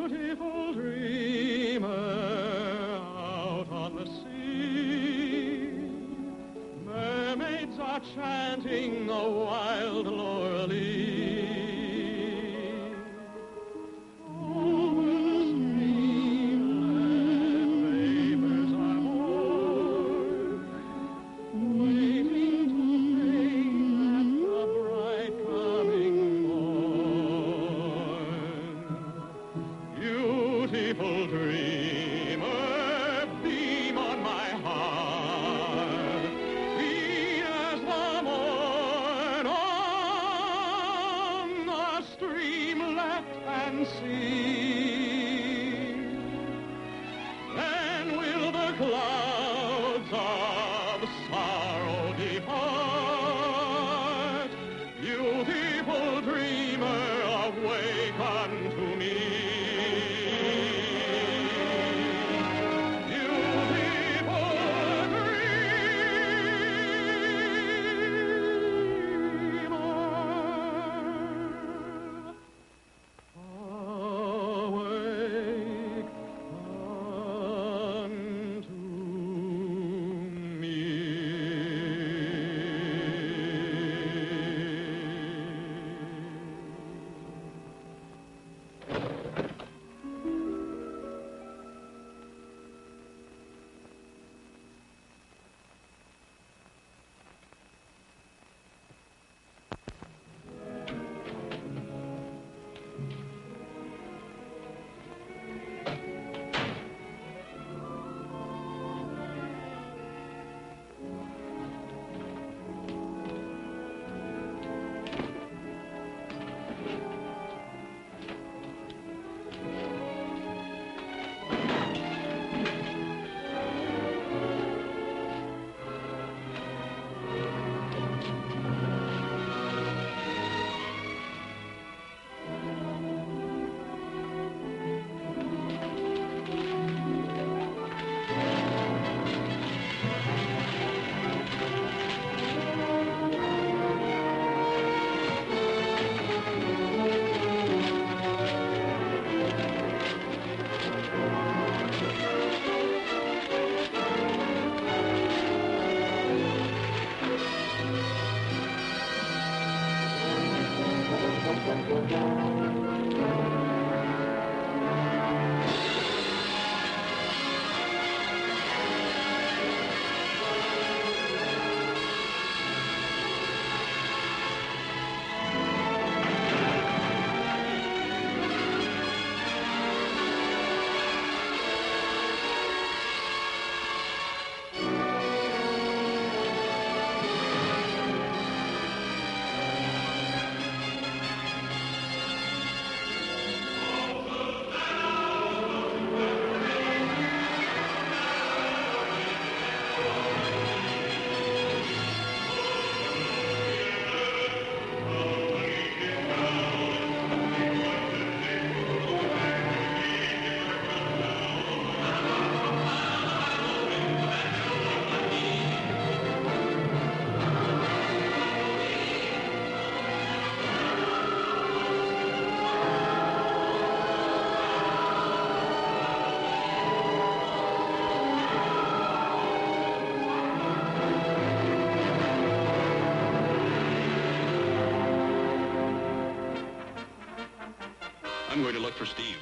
Beautiful dreamer, out on the sea, mermaids are chanting a wild lorelei. Over the streamlet, vapors are moored, waiting to fade at the bright coming morn. Beautiful dreamer, beam on my heart, be as the morn on the streamlet and sea. Then will the clouds of sorrow depart. Beautiful dreamer, awake unto me. I'm going to look for Steve.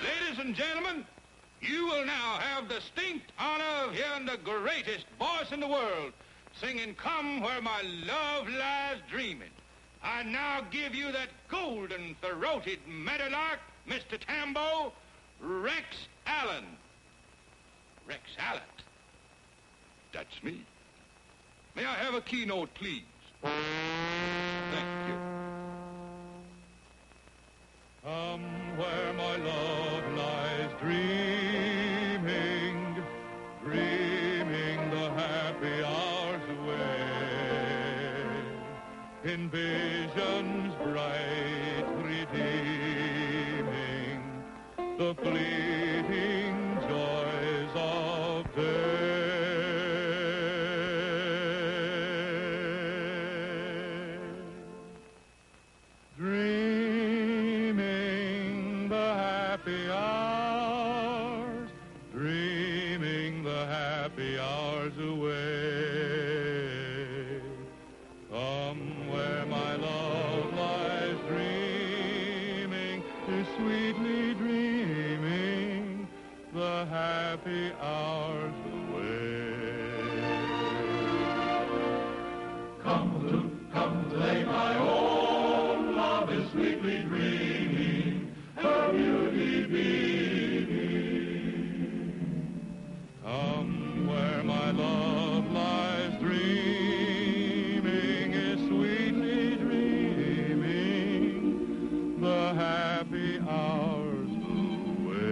Ladies and gentlemen, You will now have the distinct honor of hearing the greatest voice in the world singing Come Where My Love Lies Dreaming. I now give you that golden-throated meadowlark, Mr. Tambo, Rex Allen. Rex Allen? That's me. May I have a keynote, please? Thank you. Come where my love lies dreaming, dreaming the happy hours away. In visions bright redeeming the fleeting joys of day. Dreaming the happy hours, dreaming the happy hours away. Come where my love lies dreaming, is sweetly dreaming the happy hours away. Come lay my own love is sweetly dreaming, her beauty beaming. Come where my love lies dreaming, is sweetly dreaming the happy hours away.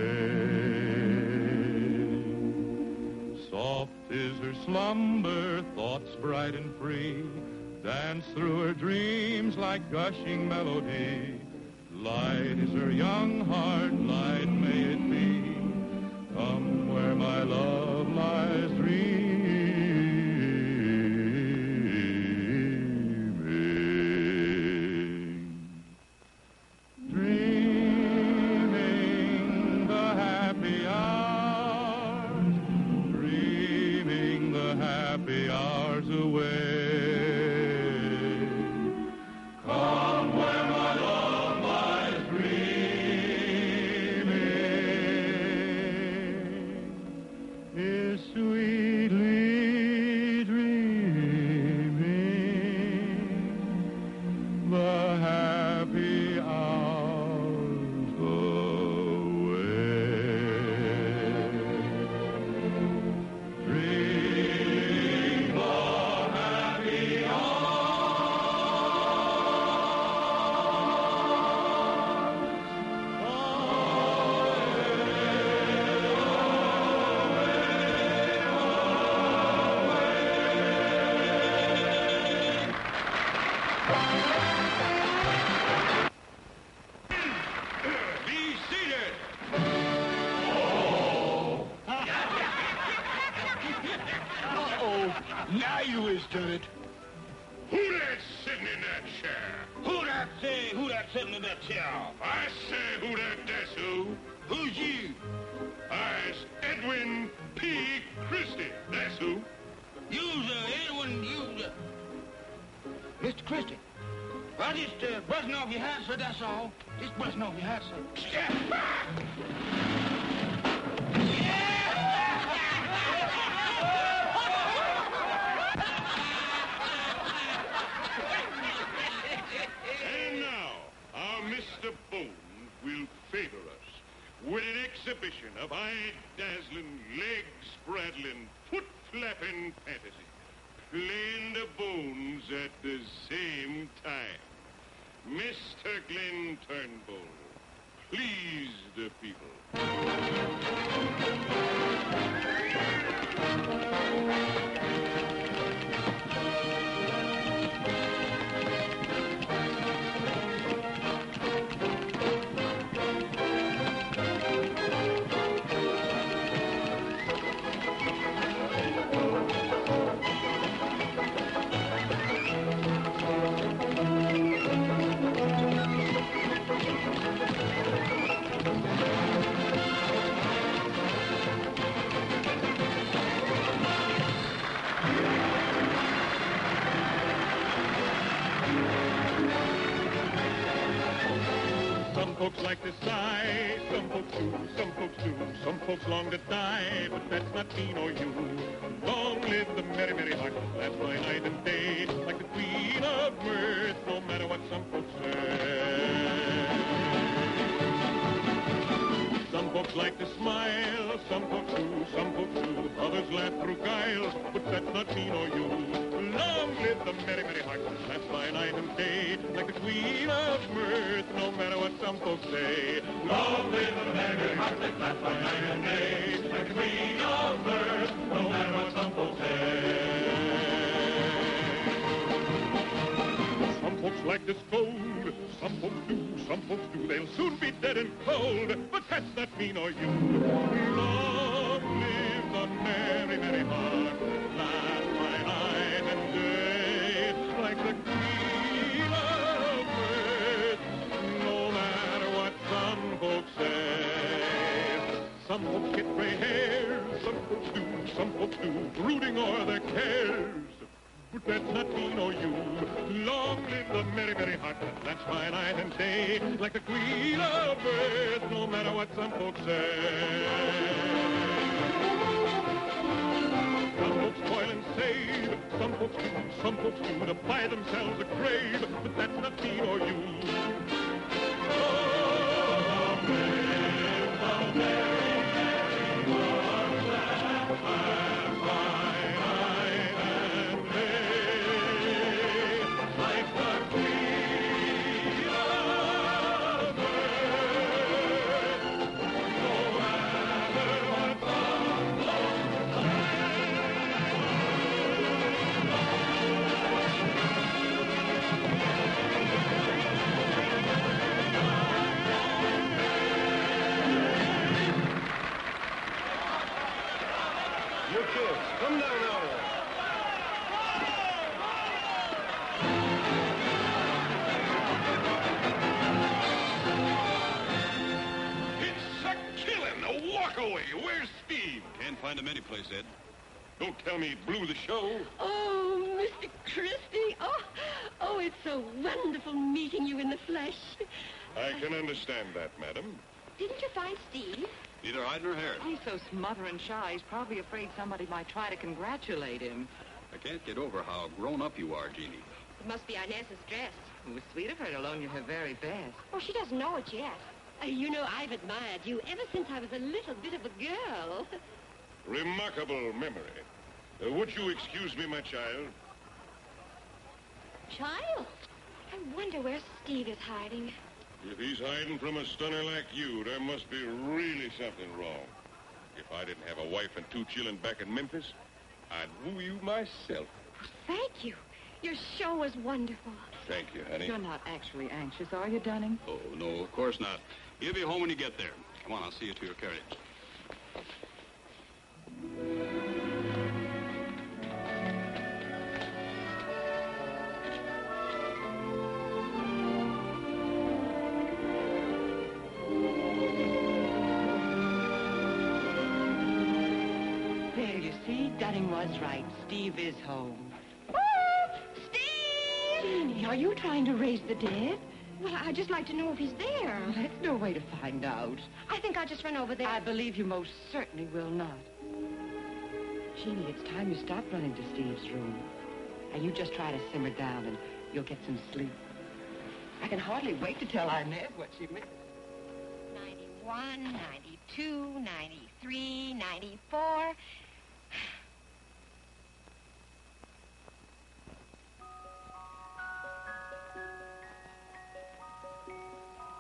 Soft is her slumber, thoughts bright and free dance through her dreams like gushing melody. Light is her young heart, light may it be. Come where my love lies dreaming. Dreaming the happy hours, dreaming the happy hours away. Come where my love lies dreaming, is sweetly dreaming the happy hours away. Dream the happy hours. Be seated. Uh-oh. Now you has done it. Who that's sitting in that chair? Who that sitting in that chair? I say who that's who. Who's you? I's Edwin P. Christie. That's who. You's Edwin, Mr. Christie. I just brushing off your hat, sir, that's all. Just brushing off your hat, sir. Step back! And now, our Mr. Bones will favor us with an exhibition of eye-dazzling, leg-spraddling, foot-flapping fantasy, playing the bones at the same time. Mr. Glenn Turnbull, please the people. Some folks like to sigh, some folks do, some folks do. Some folks long to die, but that's not me nor you. Long live the merry, merry heart that lasts by night and day, like the queen of mirth, no matter what some folks say. Some folks like to smile, some folks do, others laugh through guile, but that's not me nor you. Long live the merry, merry heart that lasts by night and day, like the queen of mirth, no matter what some folks say. Long live the merry, merry heart that lasts by night and day, like the queen of mirth, no matter what some folks say. Some folks like to scold, some folks do, they'll soon be dead and cold, but that's not me nor you. Long live the merry, merry heart that lasts by night and day, like the queen of mirth, no matter what some folks say. Some folks get gray hairs, some folks do, brooding o'er their cares. But that's not me nor you. Long live the merry, merry heart that lasts by night and day, like the queen of earth, no matter what some folks say. Some folks toil and save, some folks do to buy themselves a grave, but that's not me nor you. Long live the merry, merry heart that lasts by night and day, like the queen of earth, no matter what some folks say. You kids, come down out of there. It's a killing, a walk away. Where's Steve? Can't find him anyplace, Ed. Don't tell me he blew the show. Oh, Mr. Christie. Oh, it's so wonderful meeting you in the flesh. I can understand that, madam. Didn't you find Steve? Neither hide nor hair. He's so smothering shy, he's probably afraid somebody might try to congratulate him. I can't get over how grown up you are, Jeannie. It must be Inez's dress. It was sweet of her to loan you her very best. Oh, she doesn't know it yet. You know, I've admired you ever since I was a little bit of a girl. Remarkable memory. Would you excuse me, my child? Child? I wonder where Steve is hiding. If he's hiding from a stunner like you, there must be really something wrong. If I didn't have a wife and 2 children back in Memphis, I'd woo you myself. Thank you. Your show was wonderful. Thank you, honey. You're not actually anxious, are you, Dunning? Oh, no, of course not. You'll be home when you get there. Come on, I'll see you to your carriage. There, you see, Dunning was right. Steve is home. Steve! Jeannie, are you trying to raise the dead? Well, I'd just like to know if he's there. That's no way to find out. I think I'll just run over there. I believe you most certainly will not. Jeannie, it's time you stopped running to Steve's room. Now, you just try to simmer down and you'll get some sleep. I can hardly wait to tell Inez what she missed. 91, 92, 93, 94.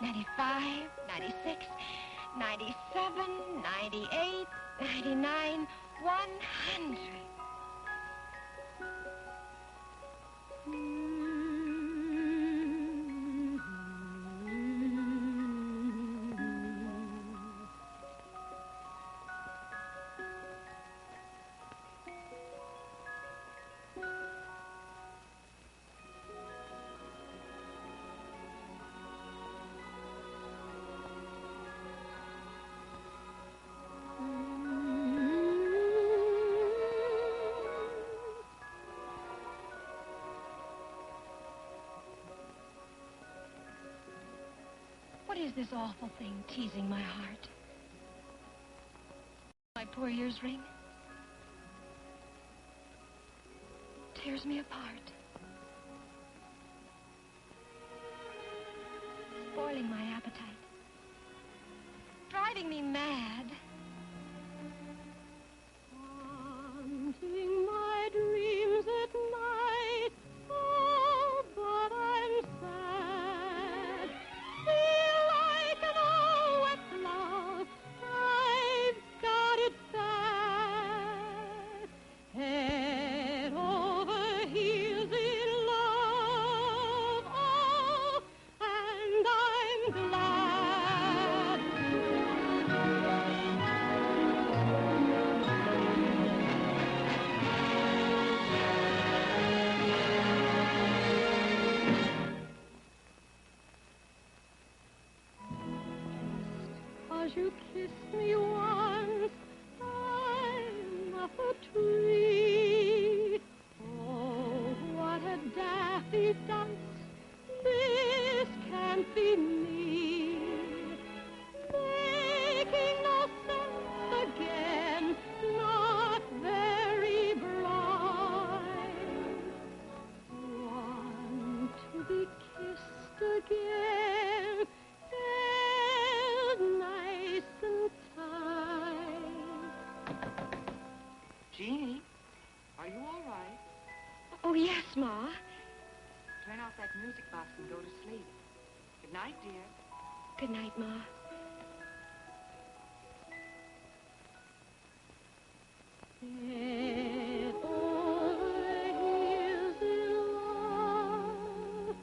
95, 96, 97, 98, 99, 100. What is this awful thing teasing my heart? my poor ears ring. Tears me apart. Spoiling my appetite. Driving me mad. Haunting my dreams at night. Oh, but I'm sad. Feel like an old wet cloud. I've got it bad. Head over heels in love. Oh, and I'm glad. Cause you kissed me once, I'm up a tree. Oh, what a daffy dance, this can't be me. Making no sense again, not very bright. Want to be kissed again, held nice and tight. Jeannie, are you all right? Oh, yes, Ma. Turn off that music box and go to sleep. Good night, dear. Good night, Ma. Head over heels in love.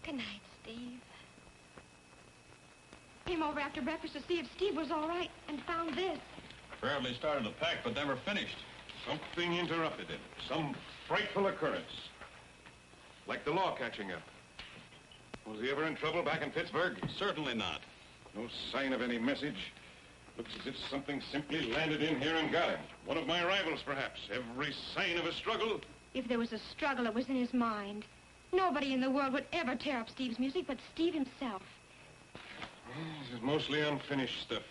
Good night, Steve. Came over after breakfast to see if Steve was all right and found this. Apparently started to pack, but never finished. Something interrupted it. Some frightful occurrence. Like the law catching up. Was he ever in trouble back in Pittsburgh? Certainly not. No sign of any message. Looks as if something simply landed in here and got him. One of my rivals, perhaps. Every sign of a struggle. If there was a struggle, it was in his mind. Nobody in the world would ever tear up Steve's music but Steve himself. This is mostly unfinished stuff.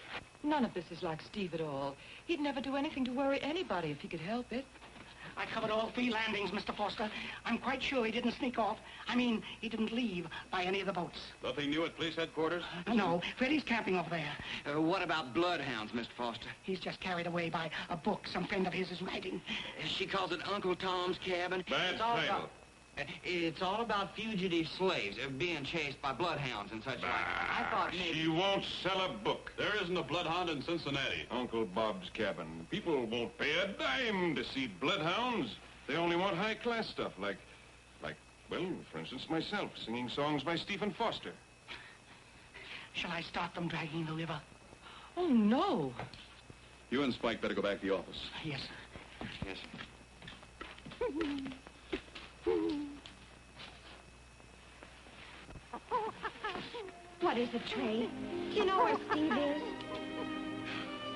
None of this is like Steve at all. He'd never do anything to worry anybody if he could help it. I covered all 3 landings, Mr. Foster. I'm quite sure he didn't sneak off. I mean, he didn't leave by any of the boats. Nothing new at police headquarters? No, Freddie's camping over there. What about bloodhounds, Mr. Foster? He's just carried away by a book some friend of his is writing. She calls it Uncle Tom's Cabin. Bad title. It's all about fugitive slaves being chased by bloodhounds and such like. I thought maybe... She won't sell a book. There isn't a bloodhound in Cincinnati. Uncle Bob's Cabin. People won't pay a dime to see bloodhounds. They only want high-class stuff like, well, for instance, myself, singing songs by Stephen Foster. Shall I start them dragging the river? Oh, no. You and Spike better go back to the office. Yes. Yes. What is it, Trey? Do you know where Steve is?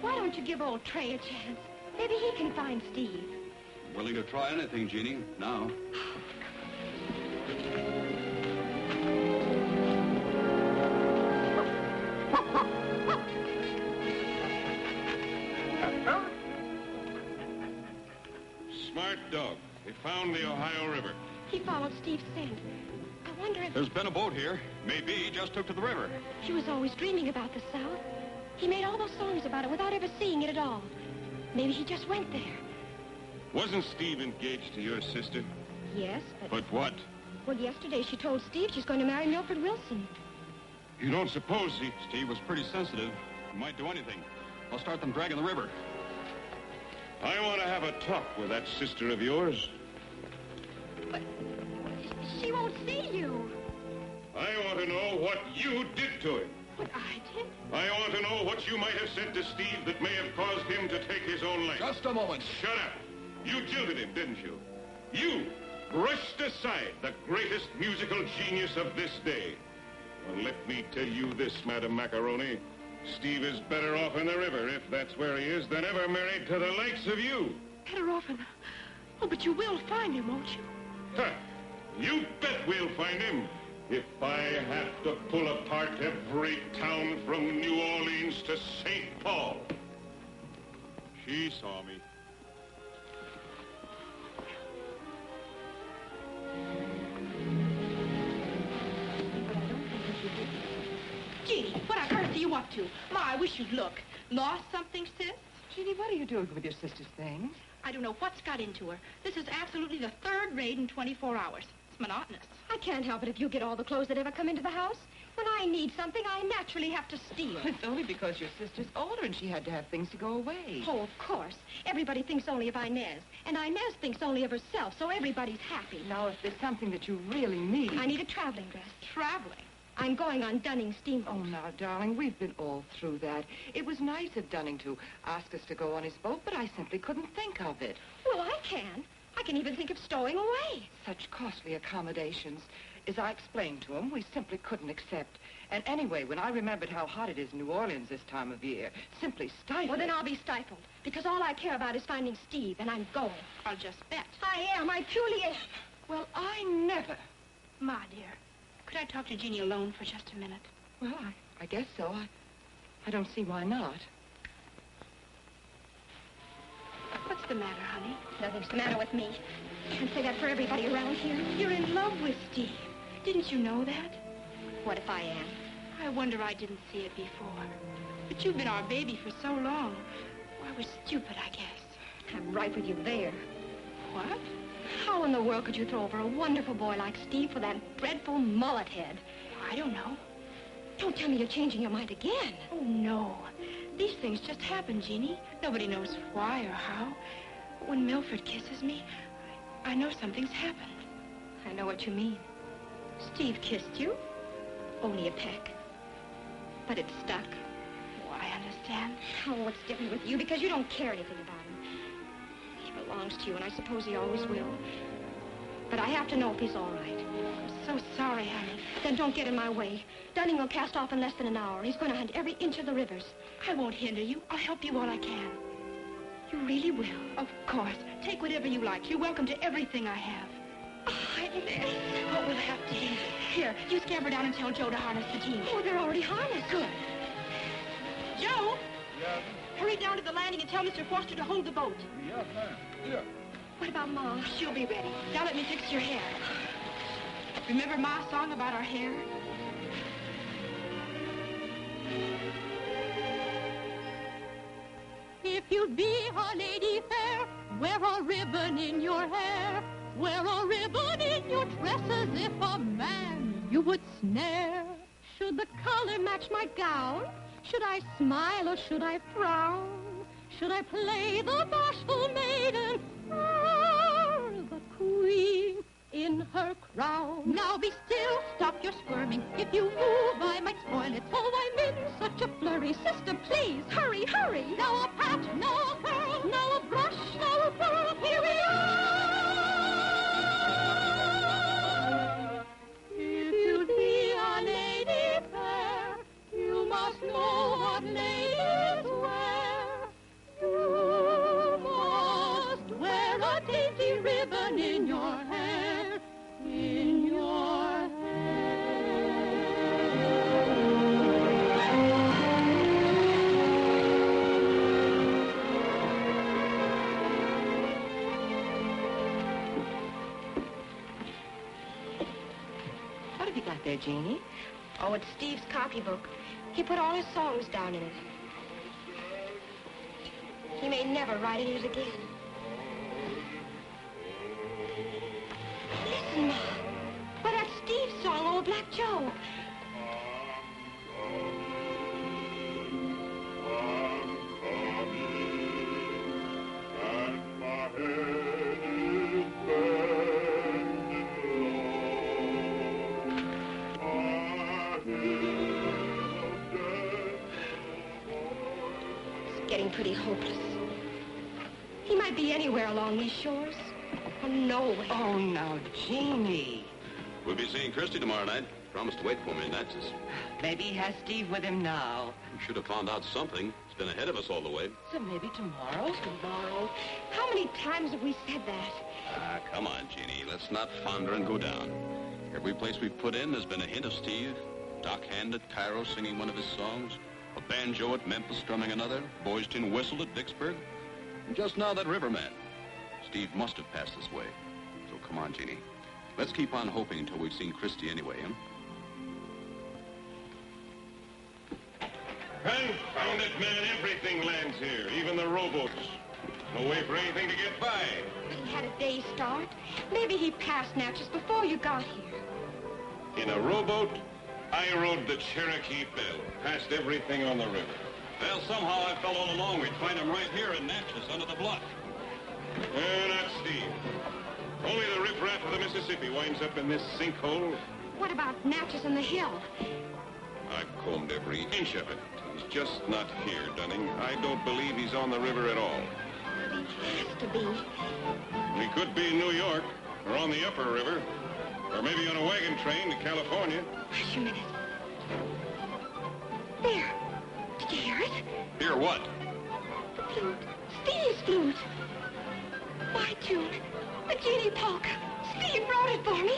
Why don't you give old Trey a chance? Maybe he can find Steve. Willing to try anything, Jeannie, now. Smart dog. They found the Ohio River. He followed Steve's scent. I wonder if... There's been a boat here. Maybe he just took to the river. He was always dreaming about the South. He made all those songs about it without ever seeing it at all. Maybe he just went there. Wasn't Steve engaged to your sister? Yes, but... But what? Well, yesterday she told Steve she's going to marry Milford Wilson. You don't suppose he... Steve was pretty sensitive. He might do anything. I'll start them dragging the river. I want to have a talk with that sister of yours. But she won't see you. I want to know what you did to him. What I did? I want to know what you might have said to Steve that may have caused him to take his own life. Just a moment. Shut up. You jilted him, didn't you? You brushed aside the greatest musical genius of this day. Well, let me tell you this, Madam Macaroni. Steve is better off in the river, if that's where he is, than ever married to the likes of you. Better off in... Oh, but you will find him, won't you? Huh. You bet we'll find him. If I have to pull apart every town from New Orleans to St. Paul. She saw me. Jeannie, what on earth are you up to? Ma, I wish you'd look. Lost something, sis? Jeannie, what are you doing with your sister's things? I don't know what's got into her. This is absolutely the third raid in 24 hours. It's monotonous. I can't help it if you get all the clothes that ever come into the house. When I need something, I naturally have to steal. It's only because your sister's older and she had to have things to go away. Oh, of course. Everybody thinks only of Inez. And Inez thinks only of herself, so everybody's happy. Now, if there's something that you really need... I need a traveling dress. Traveling? I'm going on Dunning steamboat. Oh, now, darling, we've been all through that. It was nice of Dunning to ask us to go on his boat, but I simply couldn't think of it. Well, I can. I can even think of stowing away. Such costly accommodations. As I explained to him, we simply couldn't accept. And anyway, when I remembered how hot it is in New Orleans this time of year, simply stifled. Well, then I'll be stifled, because all I care about is finding Steve, and I'm going. I'll just bet. I am. I truly am. Well, I never. Ma, dear, could I talk to Jeannie alone for just a minute? Well, I guess so. I don't see why not. What's the matter, honey? Nothing's the matter with me. Can't say that for everybody around here. You're in love with Steve. Didn't you know that? What if I am? I wonder I didn't see it before. But you've been our baby for so long. I was stupid, I guess. I'm right with you there. What? How in the world could you throw over a wonderful boy like Steve for that dreadful mullet head? I don't know. Don't tell me you're changing your mind again. Oh, no. These things just happen, Jeannie. Nobody knows why or how. But when Milford kisses me, I know something's happened. I know what you mean. Steve kissed you. Only a peck. But it stuck. Oh, I understand. Oh, it's different with you because you don't care anything about him. He belongs to you, and I suppose he always will. But I have to know if he's all right. I'm so sorry, honey. Then don't get in my way. Dunning will cast off in less than an hour. He's going to hunt every inch of the rivers. I won't hinder you. I'll help you all I can. You really will? Of course. Take whatever you like. You're welcome to everything I have. Inez. What we'll have to do. Here, you scamper down and tell Joe to harness the team. Oh, they're already harnessed. Good. Joe! Yes, Hurry down to the landing and tell Mr. Foster to hold the boat. yes, ma'am. Here. What about Ma? She'll be ready. Now let me fix your hair. Remember Ma's song about our hair? If you'd be a lady fair, wear a ribbon in your hair. Wear a ribbon in your dress as if a man you would snare. Should the color match my gown? Should I smile or should I frown? Should I play the bashful maiden or the queen in her crown? Now be still, stop your squirming. If you move, I might spoil it. Oh, I'm in such a flurry. Sister, please, hurry, hurry. Now a pat, now a curl, now a brush, now a whirl. Here we are. If you'd be a lady fair, you must know what ladies wear. You must wear a dainty ribbon in your hair, in your What have you got there, Jeannie? Oh, it's Steve's copybook. He put all his songs down in it. He may never write in it again. Listen, Ma. Why, that's Steve's song, Old Black Joe. Getting pretty hopeless. He might be anywhere along these shores. Or nowhere. Oh, now, Jeannie. We'll be seeing Christy tomorrow night. Promised to wait for me in Natchez. Maybe he has Steve with him now. You should have found out something. It's been ahead of us all the way. So maybe tomorrow? Tomorrow. How many times have we said that? Ah, come on, Jeannie. Let's not flounder and go down. Every place we've put in, there's been a hint of Steve. Doc Hand at Cairo singing one of his songs. A banjo at Memphis strumming another. Boys Tin Whistle at Vicksburg. And just now, that Riverman. Steve must have passed this way. So come on, Jeannie. Let's keep on hoping until we've seen Christie anyway, huh? Confound it, man. Everything lands here, even the rowboats. No way for anything to get by. He had a day's start. Maybe he passed Natchez before you got here. In a rowboat, I rode the Cherokee Belle, past everything on the river. Well, somehow I felt all along we'd find him right here in Natchez, under the bluff. Not Steve. Only the riffraff of the Mississippi winds up in this sinkhole. What about Natchez and the hill? I've combed every inch of it. He's just not here, Dunning. I don't believe he's on the river at all. He has to be. He could be in New York, or on the upper river, or maybe on a wagon train to California. Hush a minute. There. Did you hear it? Hear what? The flute. Steve's flute. My tune. The Jeannie polka. Steve wrote it for me.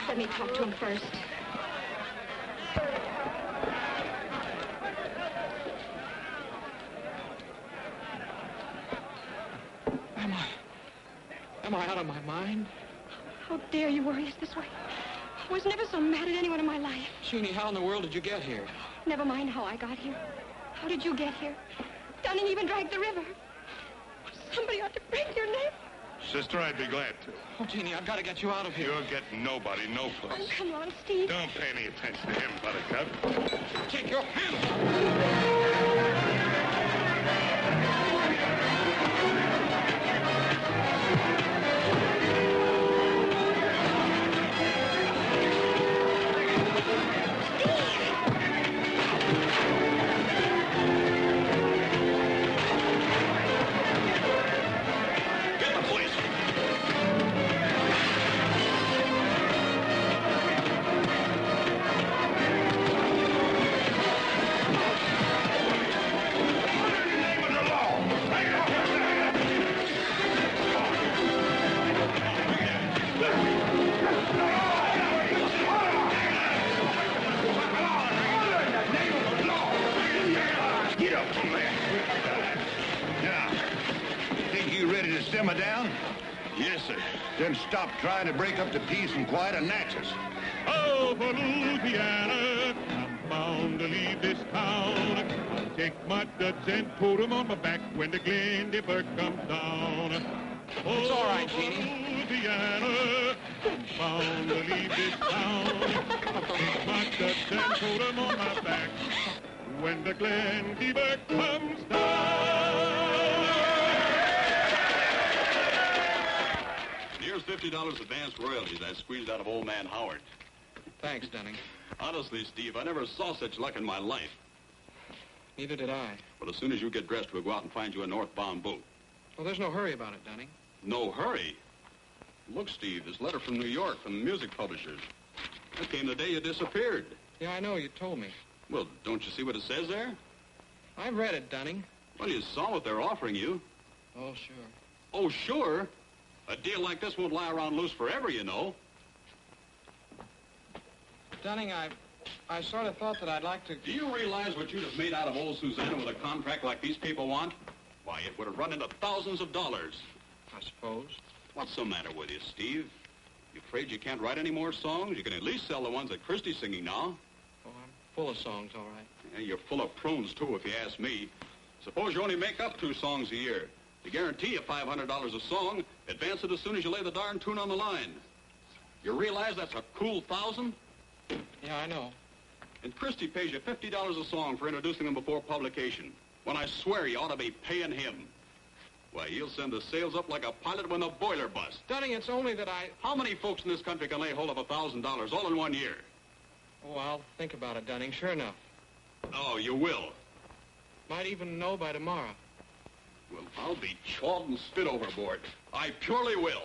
Let me talk to him first. Am I out of my mind? How dare you worry us this way? I was never so mad at anyone in my life. Jeannie, how in the world did you get here? Never mind how I got here. How did you get here? Dunning even dragged the river. Somebody ought to break your neck. Sister, I'd be glad to. Oh, Jeannie, I've got to get you out of here. You're getting nobody, no place. Oh, come on, Steve. Don't pay any attention to him, Buttercup. Take your hands off. Simmer down? Yes, sir. Then stop trying to break up the peace and quiet of Natchez. Oh, for Louisiana, I'm bound to leave this town. I'll take my duds and put 'em on my back when the Glendiberg comes down. Oh, It's all right, Jeannie. Louisiana, I'm bound to leave this town. I'll take my duds and put 'em on my back when the Glendiberg comes down. Here's $50 advance royalties I squeezed out of old man Howard. Thanks, Dunning. Honestly, Steve, I never saw such luck in my life. Neither did I. But as soon as you get dressed, we'll go out and find you a northbound boat. Well, there's no hurry about it, Dunning. No hurry. Look, Steve, this letter from New York, from the music publishers. That came the day you disappeared. Yeah, I know. You told me. Well, don't you see what it says there? I've read it, Dunning. Well, you saw what they're offering you. Oh, sure. Oh, sure? A deal like this won't lie around loose forever, you know. Dunning, I sort of thought that I'd like to... Do you realize what you'd have made out of old Susanna with a contract like these people want? Why, it would have run into thousands of dollars. I suppose. What's the matter with you, Steve? You afraid you can't write any more songs? You can at least sell the ones that Christie's singing now. Oh, I'm full of songs, all right. Yeah, you're full of prunes, too, if you ask me. Suppose you only make up 2 songs a year. To guarantee you $500 a song, advance it as soon as you lay the darn tune on the line. You realize that's a cool 1,000? Yeah, I know. And Christie pays you $50 a song for introducing them before publication, when I swear you ought to be paying him. Why, he'll send the sales up like a pilot when the boiler busts. Dunning, it's only that How many folks in this country can lay hold of $1,000 all in 1 year? Oh, I'll think about it, Dunning, sure enough. Oh, you will. Might even know by tomorrow. Well, I'll be chawed and spit overboard. I purely will.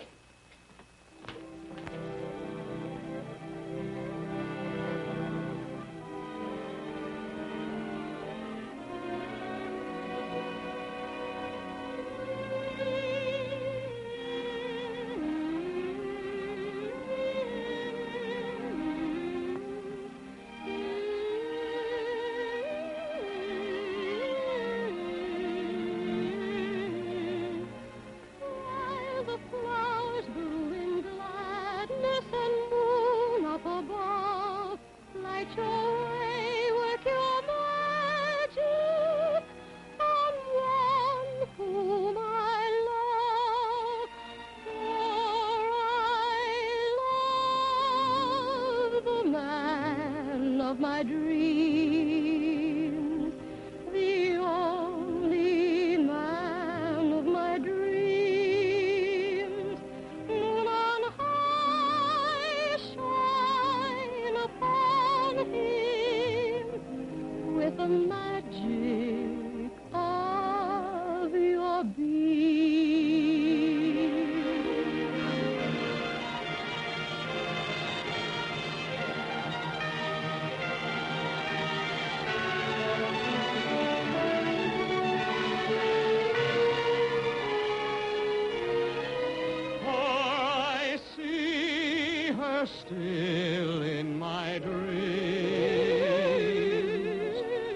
Still in my dreams,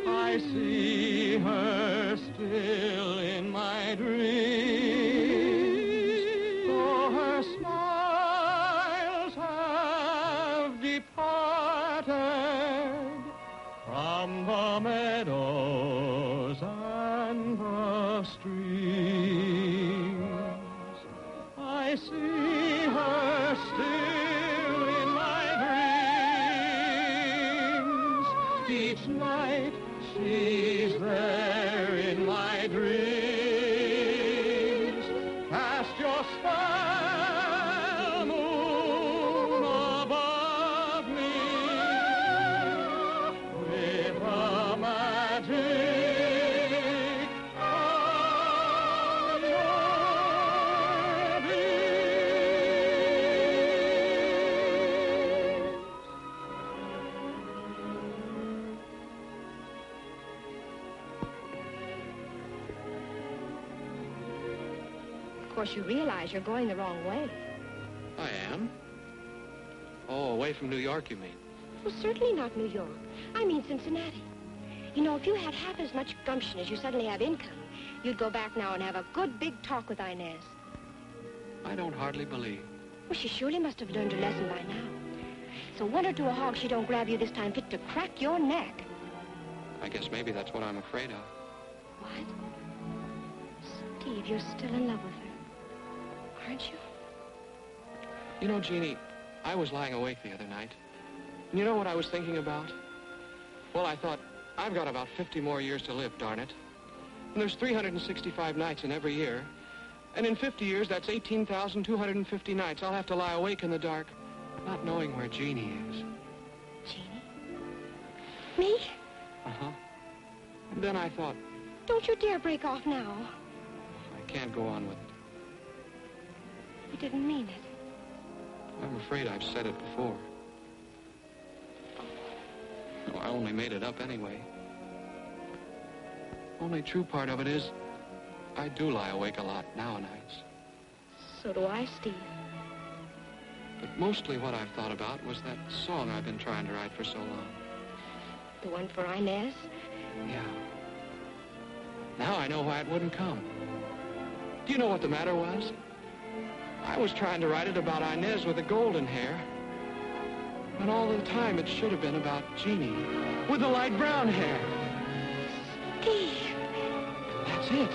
I see her still in my dreams, though her smiles have departed from the meadows and the streams. I see her still. Each night she's there in my dreams. Cast your spell, moon, above me with the magic of your beams. Of course, you realize you're going the wrong way. I am? Oh, away from New York, you mean? Well, certainly not New York. I mean Cincinnati. You know, if you had half as much gumption as you suddenly have income, you'd go back now and have a good big talk with Inez. I don't hardly believe. Well, she surely must have learned her lesson by now. So wonder to a hog she don't grab you this time fit to crack your neck. I guess maybe that's what I'm afraid of. What? Steve, you're still in love with her. Aren't you? You know, Jeannie, I was lying awake the other night. And you know what I was thinking about? Well, I thought, I've got about 50 more years to live, darn it. And there's 365 nights in every year. And in 50 years, that's 18,250 nights I'll have to lie awake in the dark, not knowing where Jeannie is. Jeannie? Me? Uh-huh. And then I thought, Don't you dare break off now. I can't go on with it. You didn't mean it. I'm afraid I've said it before. No, I only made it up anyway. Only true part of it is, I do lie awake a lot nowadays. So do I, Steve. But mostly what I've thought about was that song I've been trying to write for so long. The one for Inez? Yeah. Now I know why it wouldn't come. Do you know what the matter was? I was trying to write it about Inez with the golden hair. And all the time it should have been about Jeannie with the light brown hair. Steve! That's it.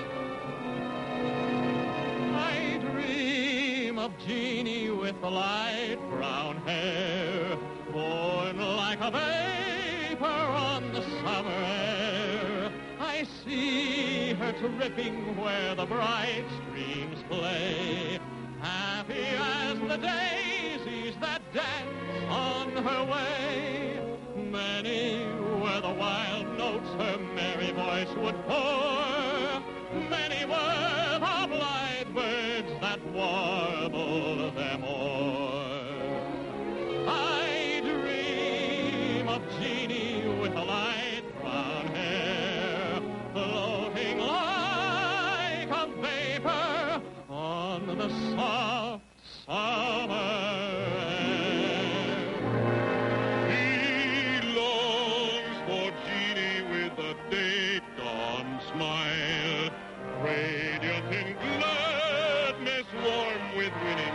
I dream of Jeannie with the light brown hair, born like a babe vapor on the summer air. I see her tripping where the bright streams play, happy as the daisies that dance on her way. Many were the wild notes her merry voice would pour. Many were the blithe birds that warbled them o'er. I dream of Jeannie with a light brown hair, floating like a vapor on the soft summer air. He longs for Jeannie with a day-dawn smile, radiant in gladness, warm with winning